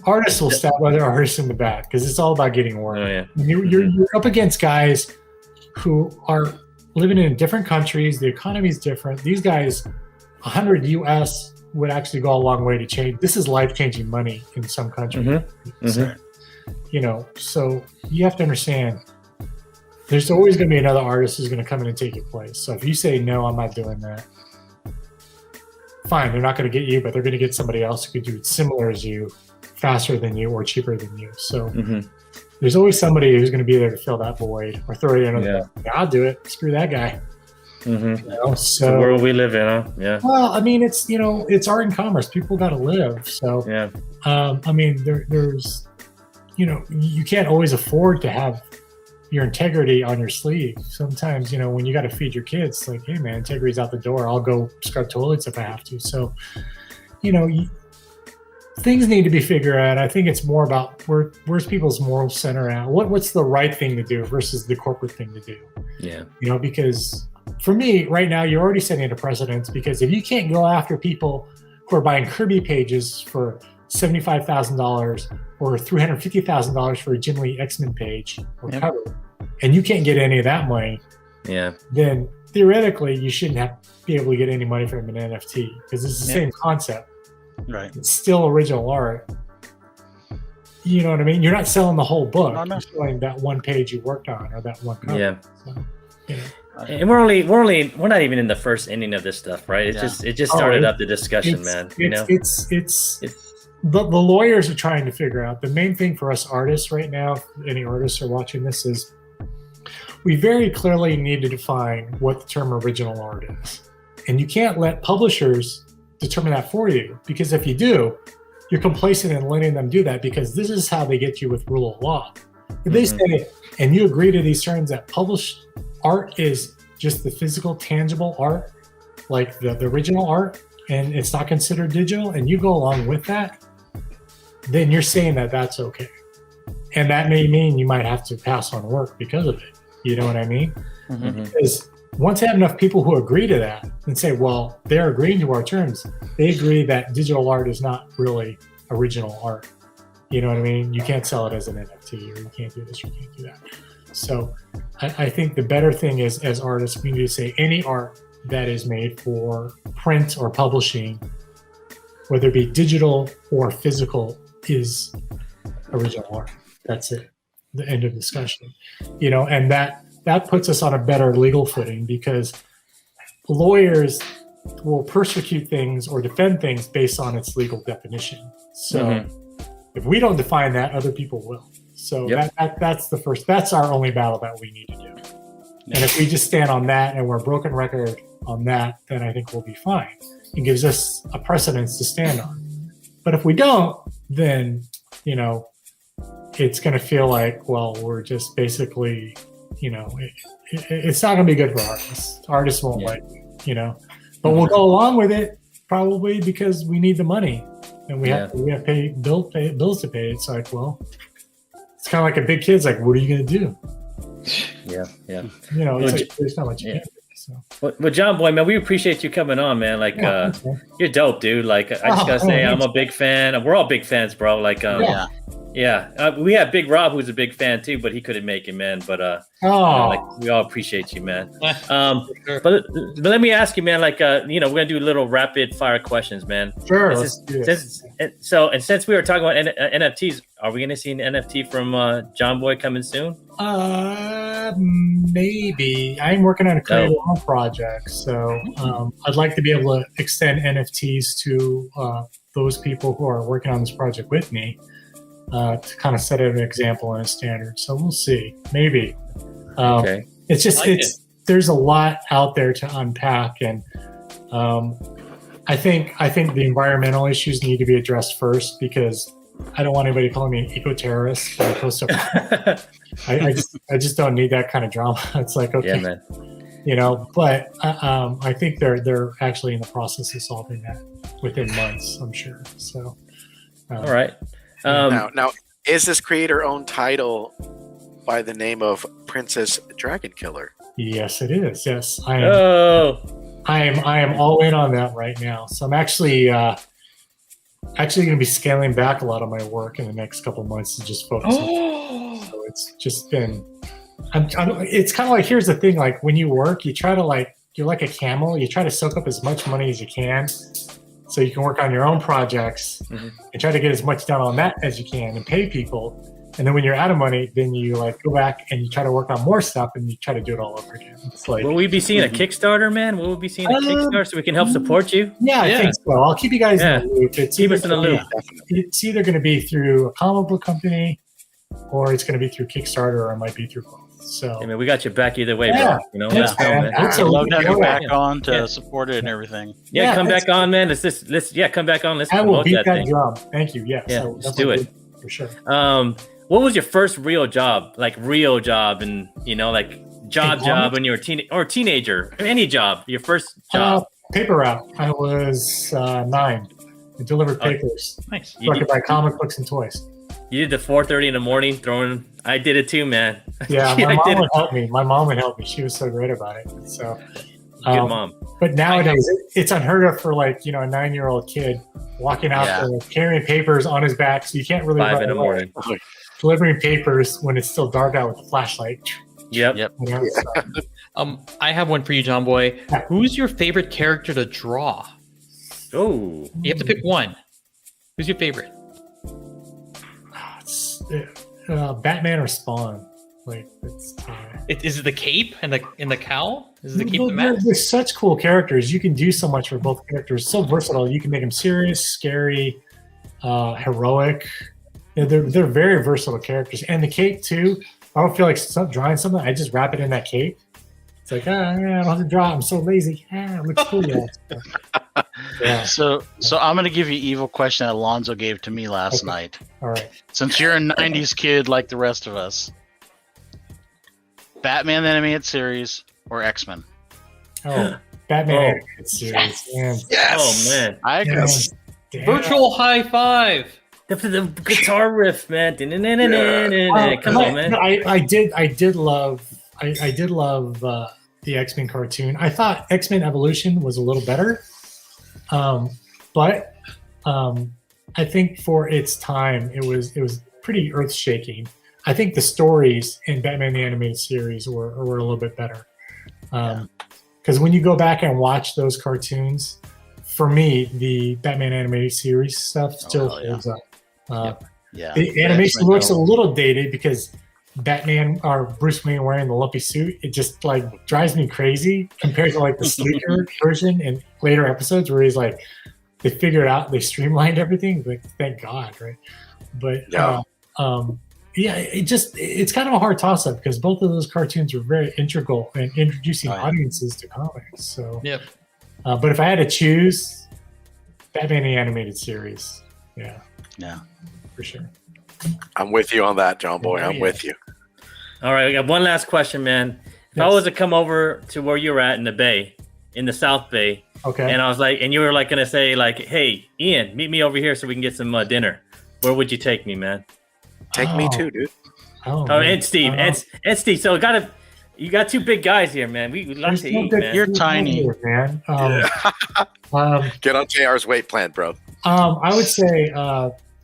artists will stab other artists in the back because it's all about getting work. Oh, yeah. You're up against guys who are living in different countries. The economy's different. These guys, 100 US would actually go a long way to change. This is life-changing money in some countries. So, so you have to understand there's always going to be another artist who's going to come in and take your place. So if you say, no, I'm not doing that, fine, they're not going to get you, but they're going to get somebody else who could do it similar as you, faster than you, or cheaper than you. So there's always somebody who's going to be there to fill that void or throw it in. I'll do it. Screw that guy. So the world we live in, huh? Yeah. Well, I mean, it's it's art and commerce. People got to live. So I mean, there's you can't always afford to have your integrity on your sleeve. Sometimes when you got to feed your kids, like, hey man, integrity's out the door. I'll go scrub toilets if I have to. So things need to be figured out. I think it's more about where's people's moral center at. What's the right thing to do versus the corporate thing to do. Yeah. Because for me, right now, you're already setting a precedence because if you can't go after people who are buying Kirby pages for $75,000 or $350,000 for a Jim Lee X-Men page or cover, and you can't get any of that money, then theoretically you shouldn't be able to get any money from an NFT because it's the same concept. Right. it's still original art. You know what I mean? You're not selling the whole book. Oh, no. You're selling that one page you worked on or that one cover. Yeah. So, you know. And we're not even in the first inning of this stuff, right? It just started up the discussion, man. It's the lawyers are trying to figure out. The main thing for us artists right now, if any artists are watching this, is we very clearly need to define what the term original art is. And you can't let publishers determine that for you, because if you do, you're complacent in letting them do that, because this is how they get you with rule of law. If they say, and you agree to these terms, that published art is just the physical, tangible art, like the original art, and it's not considered digital, and you go along with that, then you're saying that that's okay. And that may mean you might have to pass on work because of it. You know what I mean? Because once you have enough people who agree to that and say, well, they're agreeing to our terms, they agree that digital art is not really original art. You know what I mean? You can't sell it as an NFT, or you can't do this, or you can't do that. So I think the better thing is, as artists, we need to say any art that is made for print or publishing, whether it be digital or physical, is original art. That's it. The end of discussion. You know, and that puts us on a better legal footing, because lawyers will persecute things or defend things based on its legal definition. So if we don't define that, other people will. So that's our only battle that we need to do. And if we just stand on that and we're a broken record on that, then I think we'll be fine. It gives us a precedence to stand on. But if we don't, then, you know, it's going to feel like, well, we're just basically, you know, it's not going to be good for artists. Artists won't like it, you know. But we'll go along with it probably because we need the money, and we have to pay bills to pay. It's like, well, it's kind of like a big kid's like, what are you going to do? Yeah. You know, it's like, there's not much you can do. So. Well, John Boy, man, we appreciate you coming on, man. Like, you're dope, dude. Like, I just gotta say, I'm a big fan. We're all big fans, bro. Like, we have Big Rob, who's a big fan too, but he couldn't make it, man. But you know, like, we all appreciate you, man. But let me ask you, man. Like, you know, we're gonna do little rapid fire questions, man. Sure. Since we were talking about NFTs, are we gonna see an NFT from John Boy coming soon? Maybe. I'm working on a creative project, so I'd like to be able to extend NFTs to those people who are working on this project with me, to kind of set an example and a standard. So we'll see. Maybe. It's just there's a lot out there to unpack, and I think the environmental issues need to be addressed first, because I don't want anybody calling me an eco-terrorist. But I just don't need that kind of drama. It's like, okay, man. You know, but I think they're actually in the process of solving that within months, I'm sure. So, all right. Now, is this creator-owned title by the name of Princess Dragon Killer? Yes, it is. Yes, I am all in on that right now. So I'm actually going to be scaling back a lot of my work in the next couple of months to just focus on. So it's just been. It's kind of like, here's the thing: like when you work, you try to you're like a camel. You try to soak up as much money as you can, so you can work on your own projects and try to get as much done on that as you can and pay people. And then when you're out of money, then you go back and you try to work on more stuff and you try to do it all over again. It's like, will we be seeing a Kickstarter, man? Will we be seeing a Kickstarter so we can help support you? Yeah, I think so. I'll keep you guys in the loop. Keep us in the loop. It's either going to be through a comic book company, or it's going to be through Kickstarter, or it might be through both. So, I mean, we got your back either way, bro. You know, let's go, man. I'd love to have you back on to support it and everything. Yeah, come back on, man. Let's come back on. Let's I will promote beat that that thing. drum. Thank you. Yeah, so let's do it for sure. What was your first real job? Like real job, and you know, like job when you were a teenager, any job. Your first job. Paper route. I was 9. I delivered papers. Nice. So I could buy comic books and toys. You did the 4:30 in the morning throwing. I did it too, man. Yeah, my mom would help me. My mom would help me. She was so great about it. So, good mom. But nowadays, it's unheard of for a 9-year-old kid walking out there carrying papers on his back. So you can't really 5 in the morning. Delivering papers when it's still dark out with a flashlight. Yep. You know, so. I have one for you, John Boy. Who's your favorite character to draw? Oh, You have to pick one. Who's your favorite? It's, Batman or Spawn. Like it's. Is it the cape and the cowl? Is it the cape and the They're mask? such cool characters. You can do so much for both characters. So versatile. You can make them serious, scary, heroic. They're very versatile characters. And the cape too. I don't feel like drawing something. I just wrap it in that cape. It's like, I don't have to draw. I'm so lazy. It looks cool. Yeah. So I'm gonna give you an evil question that Alonzo gave to me last night. All right. Since you're a '90s kid like the rest of us, Batman the animated series or X-Men? Oh, Batman animated series. Man. Oh man, I agree. Yes. Damn. Virtual high five. the guitar riff, man. Come on, man. No, I did love the X-Men cartoon. I thought X-Men Evolution was a little better, but I think for its time it was pretty earth-shaking. I think the stories in Batman the Animated Series were a little bit better, because when you go back and watch those cartoons, for me the Batman Animated Series stuff still holds up. Yeah. The animation looks a little dated because Batman or Bruce Wayne wearing the lumpy suit, it just like drives me crazy compared to like the sleeker version in later episodes where he's like, they figured out, they streamlined everything. Like, thank God, right? But it's kind of a hard toss up because both of those cartoons were very integral in introducing audiences to comics. So, but if I had to choose, Batman the Animated Series, yeah, for sure. I'm with you on that, John Boy. I'm with you. All right, we got one last question, man. If I was to come over to where you're at in the Bay, in the South Bay, and I was like, and you were like gonna say like, hey, Ian, meet me over here so we can get some dinner. Where would you take me, man? Take me too, dude. And Steve, and Steve. So you got two big guys here, man. We like to eat, man. You're tiny, man. Get on JR's weight plan, bro. I would say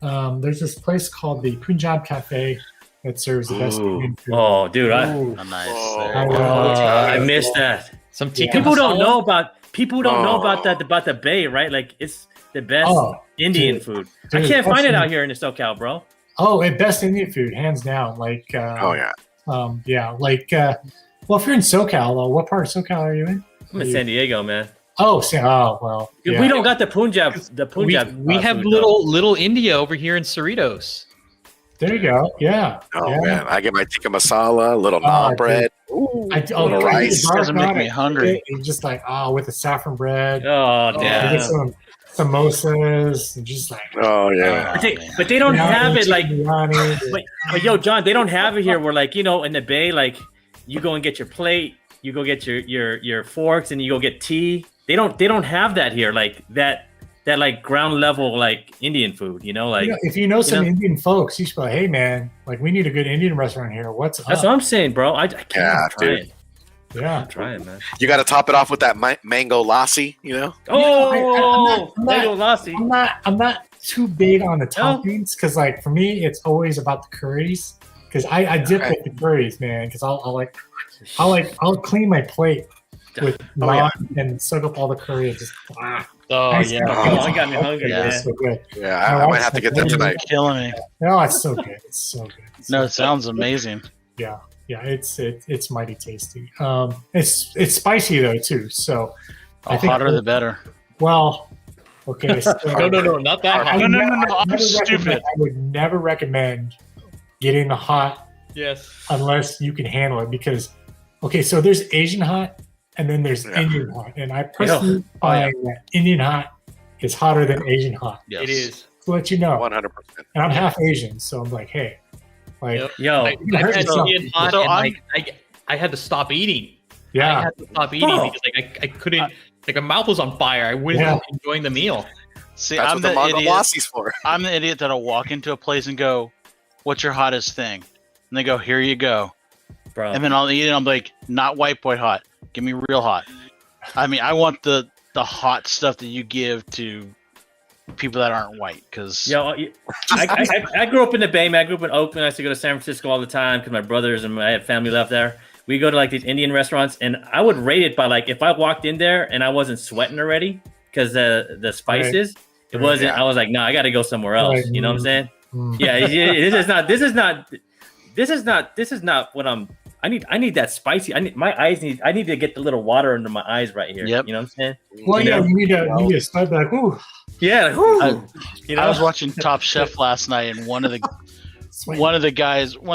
there's this place called the Punjab Cafe that serves the best Indian food. Oh, dude, nice. I missed that. Some people don't know about that about the Bay, right? Like it's the best Indian food. I can't find it out here in the SoCal, bro. Oh, best Indian food, hands down. Like well, if you're in SoCal though, what part of SoCal are you in? I'm in San Diego, man. Well. We don't got the Punjab. We have little India over here in Cerritos. There you go. Yeah. Man, I get my tikka masala, little naan bread, little rice. Doesn't make me hungry. Just like with the saffron bread. Oh, damn. Get some samosas and just like. But they don't have it like. But yo, John, they don't have it here. Where like in the Bay, like you go and get your plate, you go get your forks, and you go get tea. They don't have that here, like that like ground level like Indian food, if you know some Indian folks, you should be like, hey man, like we need a good Indian restaurant here. That's what I'm saying, bro. I can't try it. Yeah, I'm trying, man. You got to top it off with that mango lassi, mango lassi. I'm not too big on the toppings because like for me it's always about the curries because I dip with the curries, man, because I'll clean my plate with naan and soak up all the curry and just I got me hungry. Yeah, it's so good. Yeah, I might have to get that tonight. Killing me. No, it's so good. It's so good. It sounds amazing. Yeah, it's mighty tasty. It's spicy though too. So I think hotter the better. Well, okay. So no, not that hot. No. I'm stupid. I would never recommend getting the hot. Yes. Unless you can handle it, because so there's Asian hot. And then there's Indian hot. And I personally find that Indian hot is hotter than Asian hot. Yes. It is. To let you know. 100%. And I'm half Asian, so I'm like, hey. Like, I had Indian hot and I had to stop eating. Yeah. I had to stop eating because I couldn't, like my mouth was on fire. I wasn't enjoying the meal. See, that's I'm what the idiot lassi's for. I'm the idiot that'll walk into a place and go, what's your hottest thing? And they go, here you go. Bro. And then I'll eat it and I'm like, not white boy hot. Give me real hot. I mean, I want the hot stuff that you give to people that aren't white. Because I grew up in the Bay, man. I grew up in Oakland. I used to go to San Francisco all the time because my brothers and I had family left there. We go to like these Indian restaurants, and I would rate it by like if I walked in there and I wasn't sweating already because the spices, It wasn't. I was like, no, I got to go somewhere else. Right. You know what I'm saying? Mm. Yeah. This is not what I'm. I need that spicy. I need to get the little water under my eyes right here. Yep. You know what I'm saying? Well, yeah, you need to start like, ooh. Yeah. Like, whoo. I was watching Top Chef last night, and one of the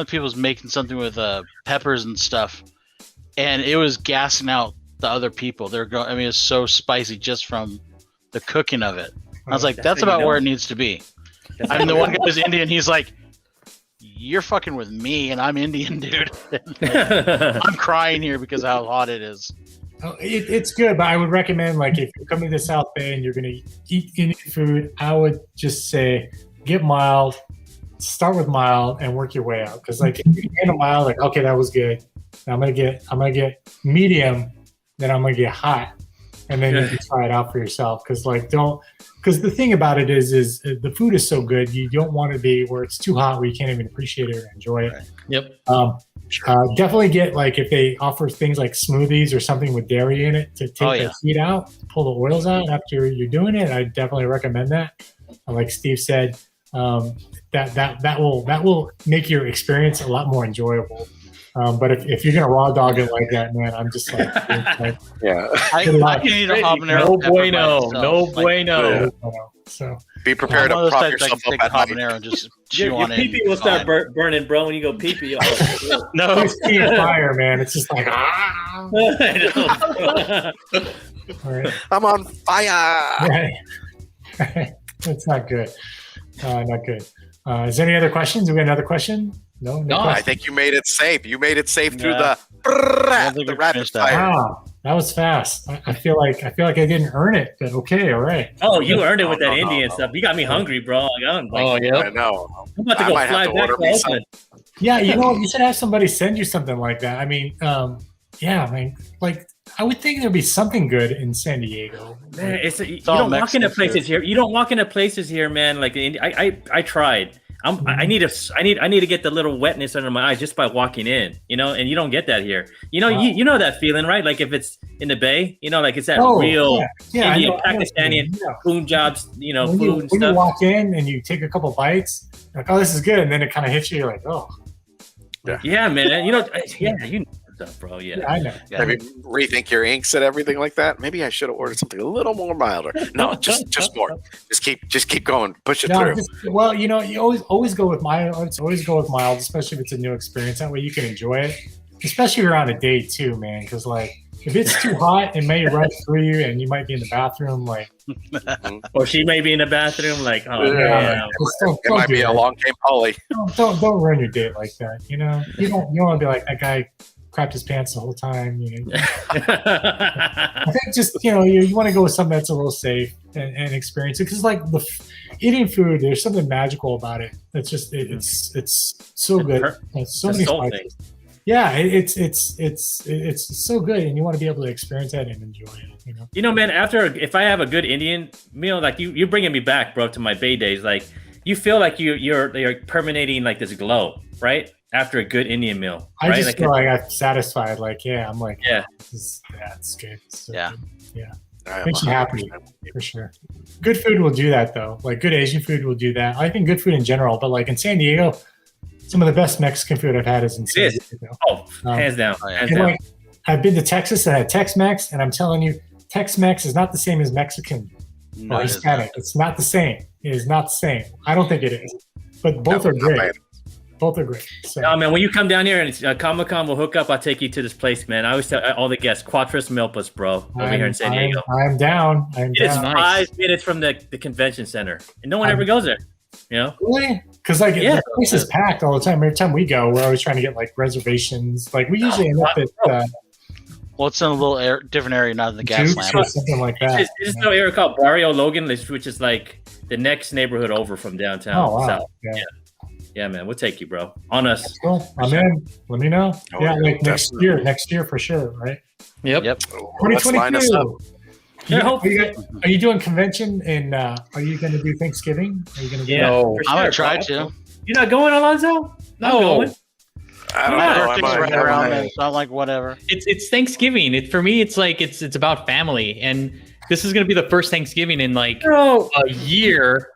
people was making something with peppers and stuff, and it was gassing out the other people. They're going. I mean, it's so spicy just from the cooking of it. I was like, that's about where it needs to be. I mean, the one guy was Indian. He's like, you're fucking with me, and I'm Indian, dude. I'm crying here because of how hot it is. It's good, but I would recommend, like, if you're coming to South Bay and you're going to eat Indian food, I would just say get mild, start with mild, and work your way out. Because, like, if you get a mild, like, okay, that was good. Now I'm gonna get medium, then I'm gonna get hot, and then you can try it out for yourself. Because the thing about it is the food is so good, you don't want to be where it's too hot where you can't even appreciate it or enjoy it. Right. Yep. Definitely get, like, if they offer things like smoothies or something with dairy in it to take the heat out, pull the oils out after you're doing it. I definitely recommend that. Like Steve said, that will make your experience a lot more enjoyable. But if you're gonna raw dog it like that, man, I'm just like Yeah. I can eat a habanero. No pepper by bueno. itself. No Like, bueno. So Be prepared I'm to one of those prop types that yourself can up take a at night. habanero and just chew Your on it. pee-pee will start burning, bro, when you go pee-pee. No. it's fire, man. It's just like I know. all right. I'm on fire. Right. It's not good. Not good. Is there any other questions? Do we have another question? No. No, I think you made it safe. You made it safe through Yeah. the we rapid finished that. fire. Wow, that was fast. I feel like I didn't earn it, but okay, all right. Oh, you earned it with that No. Indian stuff. You got me hungry, bro. Like, I'm Oh, I yeah. know. I'm about to I go might have fly to back order to me Oakland. Yeah, you should have somebody send you something like that. I mean, like I would think there'd be something good in San Diego. Man, you all don't walk into Mexican places food. here. You don't walk into places here, man. Like I tried. I need to get the little wetness under my eyes just by walking in, and you don't get that here. You know that feeling, right? Like if it's in the Bay, like it's that real I Indian, know, Pakistani, Punjabs, When food you, and when you stuff. walk in and you take a couple bites, like, oh, this is good, and then it kind of hits you. You're like, oh, Yeah, man. You know stuff, bro. Yeah. I know. Yeah. Maybe rethink your inks and everything like that. Maybe I should have ordered something a little more milder. No, just more. Just keep going. Push it through. You always go with mild. Always go with mild, especially if it's a new experience. That way you can enjoy it, especially if you're on a date too, man. Because like if it's too hot, it may run through you, and you might be in the bathroom, like. Or she may be in the bathroom, like, oh Yeah. man. It might be a long game Polly. Don't ruin your date like that. You don't want to be like that guy crapped his pants the whole time. I think just you want to go with something that's a little safe and experience it, because like eating food, there's something magical about it. It's just it's so good. It's so many spices. Yeah, it's so good, and you want to be able to experience that and enjoy it. Man, if I have a good Indian meal, like you're bringing me back, bro, to my Bay days. Like you feel like you're permeating like this glow, right? After a good Indian meal, I right? just feel like I'm satisfied. Like, I'm like, yeah, it's good. So Yeah. good. Yeah. Makes you happy, for sure. Good food will do that, though. Like, good Asian food will do that. I think good food in general, but like in San Diego, some of the best Mexican food I've had is in San Diego. Oh, hands down. Hands and down. like, I've been to Texas and had Tex-Mex, and I'm telling you, Tex-Mex is not the same as Mexican No, or it is Hispanic. It's not the same. It is not the same. I don't think it is. But both are great. Both are great. So. No, man, when you come down here and it's Comic-Con, we'll hook up. I'll take you to this place, man. I always tell all the guests, Quatros Milpas, bro, over here in San Diego. I'm down. It's 5 minutes from the convention center, and no one ever goes there. Really? Because the place is packed all the time. Every time we go, we're always trying to get like reservations. Like we usually end up at well, it's in a little different area, not in the gas lamp. or something like that. There's no area called Barrio Logan, which is like the next neighborhood over from downtown. Oh wow! South. Yeah, man, we'll take you, bro. On us. Cool. I'm in. Let me know. Oh, yeah, like definitely. next year for sure, right? Yep. Let's line us up. 2022. Are you doing convention and are you going to do Thanksgiving? Are you going to do No. I'm gonna try to. You're not going, Alonzo? No. I'm going. I don't My know. birthday's right around then, so I'm like, whatever. It's Thanksgiving. For me, it's like it's about family, and this is gonna be the first Thanksgiving in like No. a year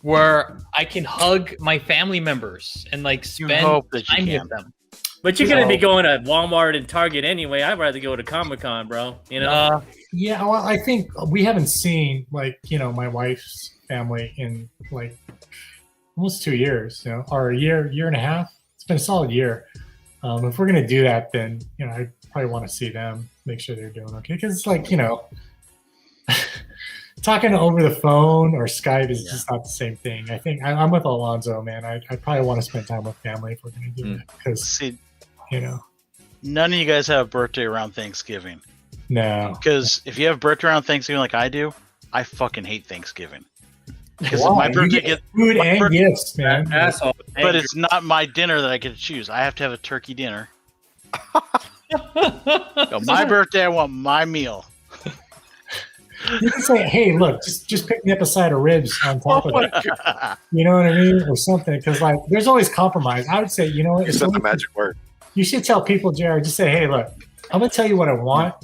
where I can hug my family members and like You spend hope that you time can. with them. But you're gonna be going to Walmart and Target anyway. I'd rather go to Comic-Con, bro. You know. Yeah, well, I think we haven't seen like my wife's family in like almost 2 years, or a year and a half. It's been a solid year. If we're gonna do that, then I probably want to see them, make sure they're doing okay, because it's like talking over the phone or Skype is just not the same thing. I think I'm with Alonzo, man. I probably want to spend time with family if we're gonna do it, because See, none of you guys have a birthday around Thanksgiving. no. Because if you have a birthday around Thanksgiving like I do, I fucking hate Thanksgiving. Because Why? my You birthday get gets, food and gifts, man. Asshole. but it's not my dinner that I get to choose. I have to have a turkey dinner. So my birthday, I want my meal. You can say, "Hey, look, just pick me up a side of ribs on top of it." You know what I mean, or something. Because like, there's always compromise. I would say, what? You said the magic word. You should tell people, Jared, just say, "Hey, look, I'm gonna tell you what I want.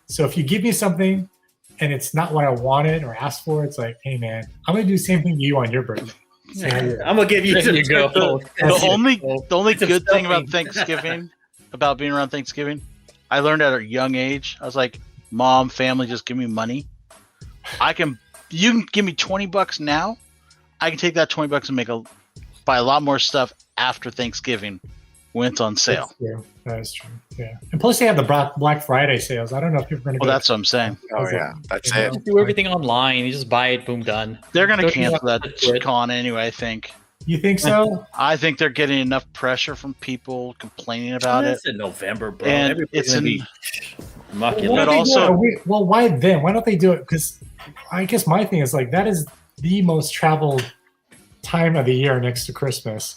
So if you give me something and it's not what I wanted or asked for, it's like, hey, man, I'm gonna do the same thing to you on your birthday." So, I'm gonna give you. There you go. The only Some good thing about stuffing. Thanksgiving, about being around Thanksgiving, I learned at a young age. I was like, Mom, family, just give me money. You can give me $20 now. I can take that $20 and buy a lot more stuff after Thanksgiving when it's on sale. That's true. That is true. Yeah. And plus, they have the Black Friday sales. I don't know if people are gonna Well, go. that's what I'm saying. Oh yeah, that's You know? it. Just do everything online. You just buy it, boom, done. They're going to Don't you cancel have that to do it? con anyway, I think. You think so? I think they're getting enough pressure from people complaining about it. It's in November, bro. And Everybody's it's gonna in, be mucking. Why But don't they do also- it? Well, why then? Why don't they do it? Because I guess my thing is like that is the most traveled time of the year next to Christmas.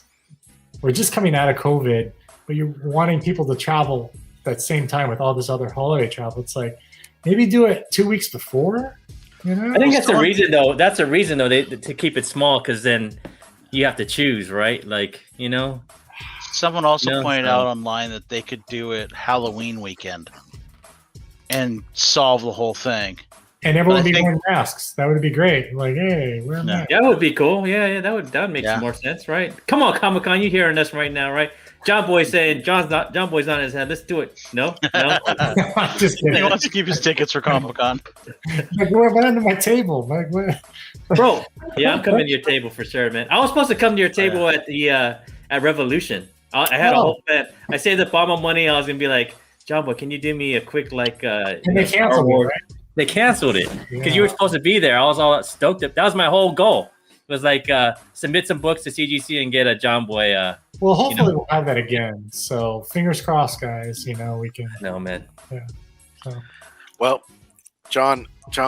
We're just coming out of COVID, but you're wanting people to travel that same time with all this other holiday travel. It's like maybe do it 2 weeks before. I think that's the reason, though. That's the reason, though, to keep it small, because then you have to choose, right? Like, Someone also No, pointed no. out online that they could do it Halloween weekend and solve the whole thing. And everyone I would be think- wearing masks. That would be great. Like, hey, wear a No. mask. that would be cool. Yeah, that would make Yeah. some more sense, right? Come on, Comic Con, you hearing us right now, right? John Boy's saying John Boy's on his head. Let's do it. No. Just He kidding. wants to keep his tickets for Comic Con. Like, what under my table? Like, what? Bro, yeah, I'm coming to your table for sure, man. I was supposed to come to your table at the at Revolution. I had a Oh. whole plan. I saved up all my money. I was gonna be like, John Boy, can you do me a quick And they Star canceled it, Wars? right? They canceled it because Yeah. you were supposed to be there. I was all stoked up. That was my whole goal. It was like submit some books to CGC and get a John Boy. Well, hopefully we'll have that again. So fingers crossed, guys. We can. No, man. Well, John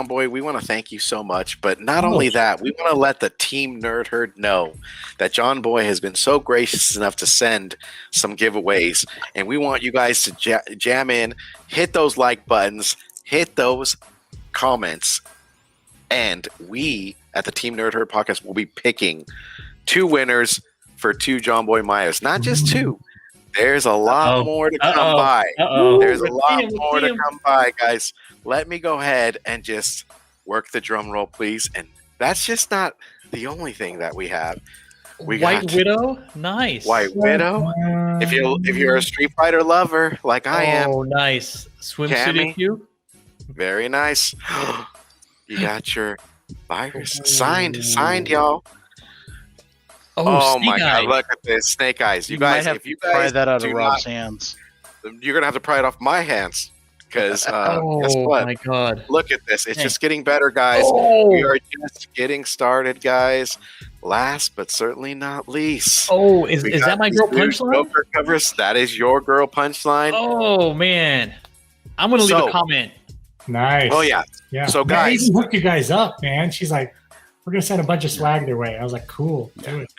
Boy, we want to thank you so much. But not only that, we want to let the Team Nerd Herd know that John Boy has been so gracious enough to send some giveaways. And we want you guys to jam in, hit those like buttons, hit those comments. And we at the Team Nerd Herd podcast will be picking 2 winners for 2 Jonboy Meyers. Not just 2. There's a lot Uh-oh. more to come Uh-oh. by. Uh-oh. There's a lot Let's more see to 'em. come by, guys. Let me go ahead and just work the drum roll, please. And that's just not the only thing that we have. We White got Widow, nice. White Widow. If you're a Street Fighter lover like I am, Oh, nice. Swimsuit Cammy. issue. very nice. You got your virus signed, y'all. Oh Snake my Eye. god, look at this, Snake Eyes. You might guys, have if you to pry guys that out of do Rob's not, hands. you're gonna have to pry it off my hands. Because guess Oh what? my god. Look at this. It's Hey. just getting better, guys. Oh. We are just getting started, guys. Last but certainly not least. Oh, is we that got my these girl new punchline? Joker covers. That is your girl punchline. Oh man. I'm gonna leave So- a comment. Nice. Oh yeah. Yeah. So, Man, I guys- even hooked you guys up, man. She's like, we're gonna send a bunch of swag their way. I was like, cool. Do it.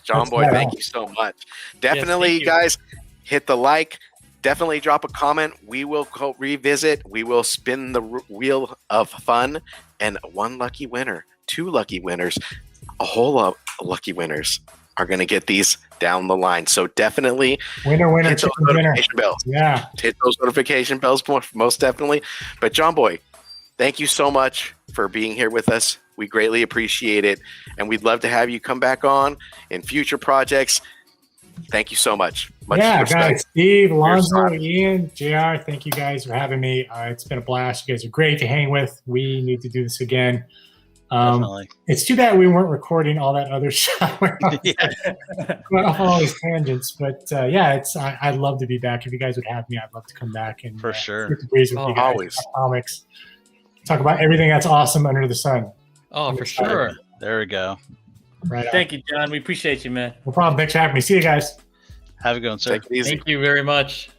John That's Boy, right thank on. you so much. Definitely, thank you. guys, hit the like. Definitely drop a comment. We will revisit. We will spin the wheel of fun. And 1 lucky winner, 2 lucky winners, a whole lot of lucky winners are going to get these down the line. So definitely Winner, hit those chicken dinner. notification bells. Yeah. Hit those notification bells most definitely. But John Boy, thank you so much for being here with us. We greatly appreciate it. And we'd love to have you come back on in future projects. Thank you so much. Much Yeah, respect. guys, Steve, Alonzo, Your Ian, JR, thank you guys for having me. It's been a blast. You guys are great to hang with. We need to do this again. Definitely. It's too bad we weren't recording all that other stuff. Yeah. Going off all these tangents, but yeah, I'd love to be back. If you guys would have me, I'd love to come back and For sure. get to breeze with you guys. Always. Comics. Talk about everything that's awesome under the sun. Oh, for sure. There we go. Right. Thank you, John. We appreciate you, man. No problem. Thanks for having me. See you guys. Have a good one, sir. Take it easy. Thank you very much.